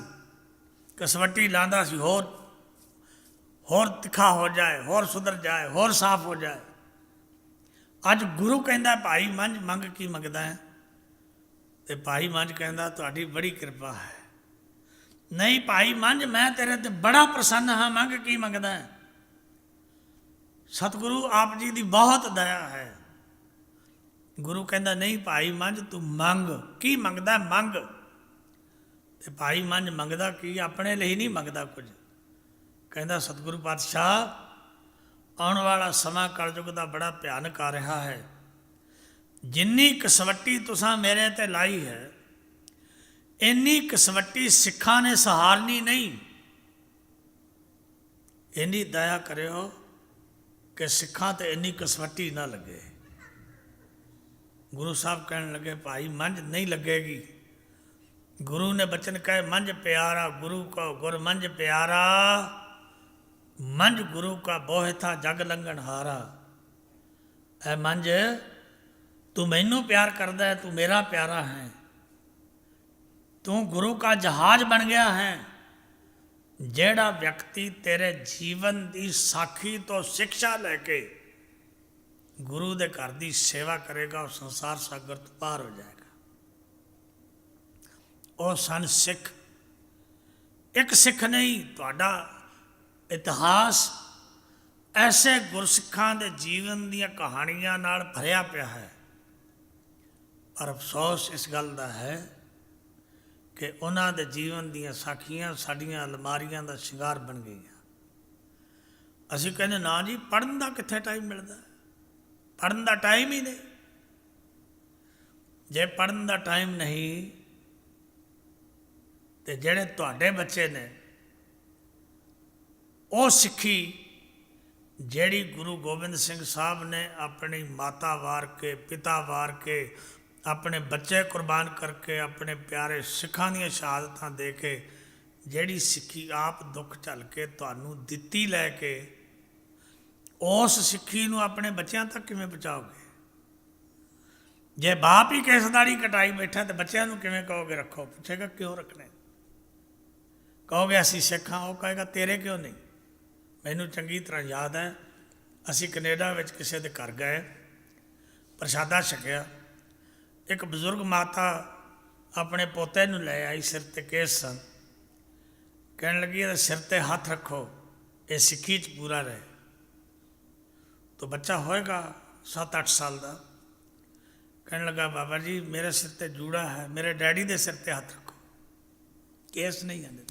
ਕਸਵੱਟੀ ਲਾਉਂਦਾ ਸੀ, ਹੋਰ ਤਿੱਖਾ ਹੋ ਜਾਏ, ਹੋਰ ਸੁਧਰ ਜਾਏ, ਹੋਰ ਸਾਫ਼ ਹੋ ਜਾਏ। ਅੱਜ ਗੁਰੂ ਕਹਿੰਦਾ ਭਾਈ ਮੰਝ ਮੰਗ ਕੀ ਮੰਗਦਾ ਹੈ? ਅਤੇ ਭਾਈ ਮੰਝ ਕਹਿੰਦਾ ਤੁਹਾਡੀ ਬੜੀ ਕਿਰਪਾ ਹੈ। ਨਹੀਂ ਭਾਈ ਮੰਝ, ਮੈਂ ਤੇਰੇ 'ਤੇ ਬੜਾ ਪ੍ਰਸੰਨ ਹਾਂ, ਮੰਗ ਕੀ ਮੰਗਦਾ ਹੈ? ਸਤਿਗੁਰੂ ਆਪ ਜੀ ਦੀ ਬਹੁਤ ਦਇਆ ਹੈ। ਗੁਰੂ ਕਹਿੰਦਾ ਨਹੀਂ ਭਾਈ ਮੰਝ, ਤੂੰ ਮੰਗ। ਕੀ ਮੰਗਦਾ? ਮੰਗ। ਅਤੇ ਭਾਈ ਮੰਝ ਮੰਗਦਾ ਕੀ? ਆਪਣੇ ਲਈ ਨਹੀਂ ਮੰਗਦਾ ਕੁਝ। ਕਹਿੰਦਾ ਸਤਿਗੁਰੂ ਪਾਤਸ਼ਾਹ, ਆਉਣ ਵਾਲਾ ਸਮਾਂ ਕਲਯੁਗ ਦਾ ਬੜਾ ਭਿਆਨਕ ਆ ਰਿਹਾ ਹੈ। ਜਿੰਨੀ ਕਸਵੱਟੀ ਤੁਸਾਂ ਮੇਰੇ ਤੇ ਲਾਈ ਹੈ, ਇੰਨੀ ਕਸਵੱਟੀ ਸਿੱਖਾਂ ਨੇ ਸਹਾਰਨੀ ਨਹੀਂ। ਇੰਨੀ ਦਇਆ ਕਰਿਓ ਕਿ ਸਿੱਖਾਂ ਤੇ ਇੰਨੀ ਕਸਵੱਟੀ ਨਾ ਲੱਗੇ। ਗੁਰੂ ਸਾਹਿਬ ਕਹਿਣ ਲੱਗੇ, ਭਾਈ ਮੰਝ ਨਹੀਂ ਲੱਗੇਗੀ। ਗੁਰੂ ਨੇ ਬਚਨ ਕਹੇ, ਮੰਝ ਪਿਆਰਾ ਗੁਰੂ ਕਾ ਗੁਰ ਮੰਝ ਪਿਆਰਾ, ਮੰਝ ਗੁਰੂ ਕਾ ਬੋਹਿ ਥਾ ਜਗ ਲੰਘਣ ਹਾਰਾ। ਐ ਮੰਝ, ਤੂੰ ਮੈਨੂੰ ਪਿਆਰ ਕਰਦਾ ਹੈ, ਤੂੰ ਮੇਰਾ ਪਿਆਰਾ ਹੈ, ਤੂੰ ਗੁਰੂ का जहाज बन गया है। ਜਿਹੜਾ ਵਿਅਕਤੀ ਤੇਰੇ ਜੀਵਨ ਦੀ ਸਾਖੀ ਤੋਂ ਸਿੱਖਿਆ ਲੈ ਕੇ ਗੁਰੂ ਦੇ ਘਰ ਦੀ ਸੇਵਾ ਕਰੇਗਾ, ਉਹ ਸੰਸਾਰ ਸਾਗਰ ਤੋਂ ਪਾਰ ਹੋ ਜਾਏਗਾ। ਉਹ ਸਨ ਸਿੱਖ। ਇੱਕ ਸਿੱਖ ਨਹੀਂ, ਤੁਹਾਡਾ ਇਤਿਹਾਸ ਐਸੇ ਗੁਰਸਿੱਖਾਂ ਦੇ ਜੀਵਨ ਦੀਆਂ ਕਹਾਣੀਆਂ ਨਾਲ ਭਰਿਆ ਪਿਆ ਹੈ। ਪਰ ਅਫਸੋਸ ਇਸ ਗੱਲ ਦਾ ਹੈ ਕਿ ਉਹਨਾਂ ਦੇ ਜੀਵਨ ਦੀਆਂ ਸਾਖੀਆਂ ਸਾਡੀਆਂ ਅਲਮਾਰੀਆਂ ਦਾ ਸ਼ਿੰਗਾਰ ਬਣ ਗਈਆਂ। ਅਸੀਂ ਕਹਿੰਦੇ ਨਾ ਜੀ, ਪੜ੍ਹਨ ਦਾ ਕਿੱਥੇ ਟਾਈਮ ਮਿਲਦਾ? ਪੜ੍ਹਨ ਦਾ ਟਾਈਮ ਹੀ ਨਹੀਂ। ਜੇ ਪੜ੍ਹਨ ਦਾ ਟਾਈਮ ਨਹੀਂ ਤੇ ਜਿਹੜੇ ਤੁਹਾਡੇ ਬੱਚੇ ਨੇ ਉਹ ਸਿੱਖੀ ਜਿਹੜੀ ਗੁਰੂ ਗੋਬਿੰਦ ਸਿੰਘ ਸਾਹਿਬ ਨੇ ਆਪਣੀ ਮਾਤਾ ਵਾਰ ਕੇ, ਪਿਤਾ ਵਾਰ ਕੇ, ਆਪਣੇ ਬੱਚੇ ਕੁਰਬਾਨ ਕਰਕੇ, ਆਪਣੇ ਪਿਆਰੇ ਸਿੱਖਾਂ ਦੀਆਂ ਸ਼ਹਾਦਤਾਂ ਦੇ ਕੇ ਜਿਹੜੀ ਸਿੱਖੀ ਆਪ ਦੁੱਖ ਝੱਲ ਕੇ ਤੁਹਾਨੂੰ ਦਿੱਤੀ ਲੈ ਕੇ, ਉਸ ਸਿੱਖੀ ਨੂੰ ਆਪਣੇ ਬੱਚਿਆਂ ਤੱਕ ਕਿਵੇਂ ਪਹੁੰਚਾਓਗੇ? ਜੇ ਬਾਪ ਹੀ ਕੇਸਦਾੜੀ ਕਟਾਈ ਬੈਠਾ ਤੇ ਬੱਚਿਆਂ ਨੂੰ ਕਿਵੇਂ ਕਹੋਗੇ ਰੱਖੋ? ਪੁੱਛੇਗਾ ਕਿਉਂ ਰੱਖਣੇ? ਕਹੋਗੇ ਅਸੀਂ ਸਿੱਖ ਹਾਂ, ਉਹ ਕਹੇਗਾ ਤੇਰੇ ਕਿਉਂ ਨਹੀਂ? ਮੈਨੂੰ ਚੰਗੀ ਤਰ੍ਹਾਂ ਯਾਦ ਹੈ, ਅਸੀਂ ਕੈਨੇਡਾ ਵਿੱਚ ਕਿਸੇ ਦੇ ਘਰ ਗਏ, ਪ੍ਰਸ਼ਾਦਾ ਛਕਿਆ। ਇੱਕ ਬਜ਼ੁਰਗ ਮਾਤਾ ਆਪਣੇ ਪੋਤੇ ਨੂੰ ਲੈ ਆਈ, ਸਿਰ 'ਤੇ ਕੇਸ ਸਨ। ਕਹਿਣ ਲੱਗੀ, ਇਹਦੇ ਸਿਰ 'ਤੇ ਹੱਥ ਰੱਖੋ, ਇਹ ਸਿੱਖੀ 'ਚ ਪੂਰਾ ਰਹੇ। ਤਾਂ ਬੱਚਾ ਹੋਏਗਾ 7-8 ਸਾਲ ਦਾ। ਕਹਿਣ ਲੱਗਾ, ਬਾਬਾ ਜੀ ਮੇਰੇ ਸਿਰ 'ਤੇ ਜੂੜਾ ਹੈ, ਮੇਰੇ ਡੈਡੀ ਦੇ ਸਿਰ 'ਤੇ ਹੱਥ ਰੱਖੋ, ਕੇਸ ਨਹੀਂ ਆਉਂਦੇ।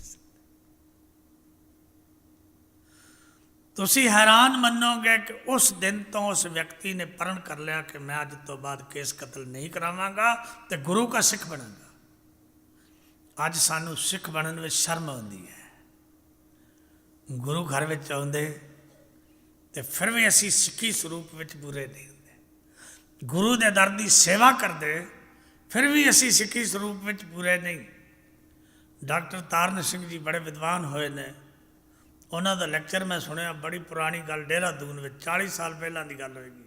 ਤੁਸੀਂ ਹੈਰਾਨ ਮੰਨੋਗੇ ਕਿ ਉਸ ਦਿਨ ਤੋਂ ਉਸ ਵਿਅਕਤੀ ਨੇ ਪ੍ਰਣ ਕਰ ਲਿਆ ਕਿ ਮੈਂ ਅੱਜ ਤੋਂ ਬਾਅਦ ਕੇਸ ਕਤਲ ਨਹੀਂ ਕਰਾਵਾਂਗਾ ਤੇ ਗੁਰੂ ਦਾ ਸਿੱਖ ਬਣਾਂਗਾ। ਅੱਜ ਸਾਨੂੰ ਸਿੱਖ ਬਣਨ ਵਿੱਚ ਸ਼ਰਮ ਆਉਂਦੀ ਹੈ। ਗੁਰੂ ਘਰ ਵਿੱਚ ਆਉਂਦੇ ਤੇ ਫਿਰ ਵੀ ਅਸੀਂ ਸਿੱਖੀ ਸਰੂਪ ਵਿੱਚ ਪੂਰੇ ਨਹੀਂ ਹੁੰਦੇ। ਗੁਰੂ ਦੇ ਦਰ ਦੀ ਸੇਵਾ ਕਰਦੇ ਫਿਰ ਵੀ ਅਸੀਂ ਸਿੱਖੀ ਸਰੂਪ ਵਿੱਚ ਪੂਰੇ ਨਹੀਂ। ਡਾਕਟਰ ਤਾਰਨ ਸਿੰਘ ਜੀ ਬੜੇ ਵਿਦਵਾਨ ਹੋਏ ਨੇ। ਉਹਨਾਂ ਦਾ ਲੈਕਚਰ ਮੈਂ ਸੁਣਿਆ, ਬੜੀ ਪੁਰਾਣੀ ਗੱਲ, ਦੇਹਰਾਦੂਨ ਵਿੱਚ 40 ਸਾਲ ਪਹਿਲਾਂ ਦੀ ਗੱਲ ਹੋਏਗੀ।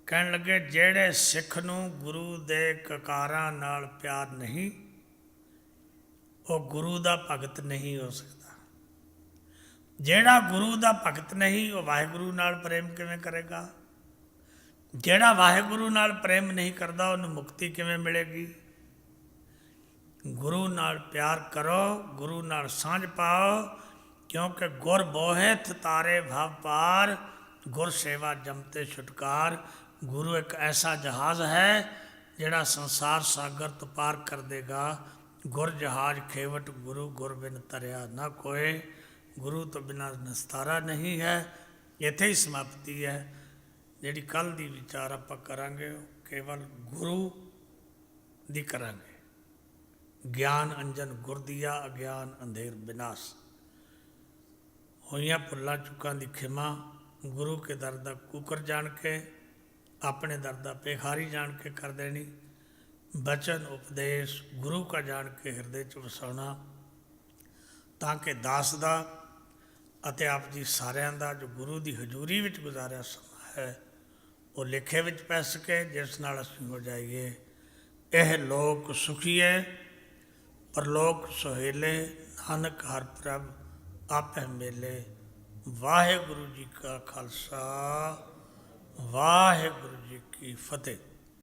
ਕਹਿਣ ਲੱਗੇ, ਜਿਹੜੇ ਸਿੱਖ ਨੂੰ ਗੁਰੂ ਦੇ ਕਕਾਰਾਂ ਨਾਲ ਪਿਆਰ ਨਹੀਂ, ਉਹ ਗੁਰੂ ਦਾ ਭਗਤ ਨਹੀਂ ਹੋ ਸਕਦਾ। ਜਿਹੜਾ ਗੁਰੂ ਦਾ ਭਗਤ ਨਹੀਂ, ਉਹ ਵਾਹਿਗੁਰੂ ਨਾਲ ਪ੍ਰੇਮ ਕਿਵੇਂ ਕਰੇਗਾ? ਜਿਹੜਾ ਵਾਹਿਗੁਰੂ ਨਾਲ ਪ੍ਰੇਮ ਨਹੀਂ ਕਰਦਾ, ਉਹਨੂੰ ਮੁਕਤੀ ਕਿਵੇਂ ਮਿਲੇਗੀ? ਗੁਰੂ ਨਾਲ ਪਿਆਰ ਕਰੋ, ਗੁਰੂ ਨਾਲ ਸਾਂਝ ਪਾਓ, ਕਿਉਂਕਿ ਗੁਰ ਬੋਹਿਥ ਤਾਰੇ ਭਵ ਪਾਰ, ਗੁਰ ਸੇਵਾ ਜਮਤੇ ਛੁਟਕਾਰ। ਗੁਰੂ ਇੱਕ ਐਸਾ ਜਹਾਜ਼ ਹੈ ਜਿਹੜਾ ਸੰਸਾਰ ਸਾਗਰ ਤੋਂ ਪਾਰ ਕਰ ਦੇਗਾ। ਗੁਰ ਜਹਾਜ਼ ਖੇਵਟ ਗੁਰੂ, ਗੁਰ ਬਿਨ ਤਰਿਆ ਨਾ ਕੋਏ। ਗੁਰੂ ਤੋਂ ਬਿਨਾਂ ਨਸਤਾਰਾ ਨਹੀਂ ਹੈ। ਇੱਥੇ ਹੀ ਸਮਾਪਤੀ ਹੈ। ਜਿਹੜੀ ਕੱਲ੍ਹ ਦੀ ਵਿਚਾਰ ਆਪਾਂ ਕਰਾਂਗੇ ਉਹ ਕੇਵਲ ਗੁਰੂ ਦੀ ਕਰਾਂਗੇ। ਗਿਆਨ ਅੰਜਨ ਗੁਰ ਦੀਆ, ਅਗਿਆਨ ਅੰਧੇਰ ਵਿਨਾਸ਼। ਹੋਈਆਂ ਭੁੱਲਾਂ ਚੁੱਕਾਂ ਦੀ ਖਿਮਾ, ਗੁਰੂ ਕੇ ਦਰ ਦਾ ਕੂਕਰ ਜਾਣ ਕੇ, ਆਪਣੇ ਦਰ ਦਾ ਭੇਖਾਰੀ ਜਾਣ ਕੇ ਕਰ ਦੇਣੀ। ਬਚਨ ਉਪਦੇਸ਼ ਗੁਰੂ ਕਾ ਜਾਣ ਕੇ ਹਿਰਦੇ 'ਚ ਵਸਾਉਣਾ, ਤਾਂ ਕਿ ਦਾਸ ਦਾ ਅਤੇ ਆਪ ਜੀ ਸਾਰਿਆਂ ਦਾ ਜੋ ਗੁਰੂ ਦੀ ਹਜ਼ੂਰੀ ਵਿੱਚ ਗੁਜ਼ਾਰਿਆ ਸਮਾਂ ਹੈ, ਉਹ ਲੇਖੇ ਵਿੱਚ ਪੈ ਸਕੇ, ਜਿਸ ਨਾਲ ਅਸੀਂ ਹੋ ਜਾਈਏ ਇਹ ਲੋਕ ਸੁਖੀਏ ਪਰਲੋਕ ਸੁਹੇਲੇ। ਨਾਨਕ ਹਰ ਪ੍ਰਭ ਆਪੇ ਮੇਲੇ। ਵਾਹਿਗੁਰੂ ਜੀ ਕਾ ਖਾਲਸਾ, ਵਾਹਿਗੁਰੂ ਜੀ ਕੀ ਫਤਿਹ।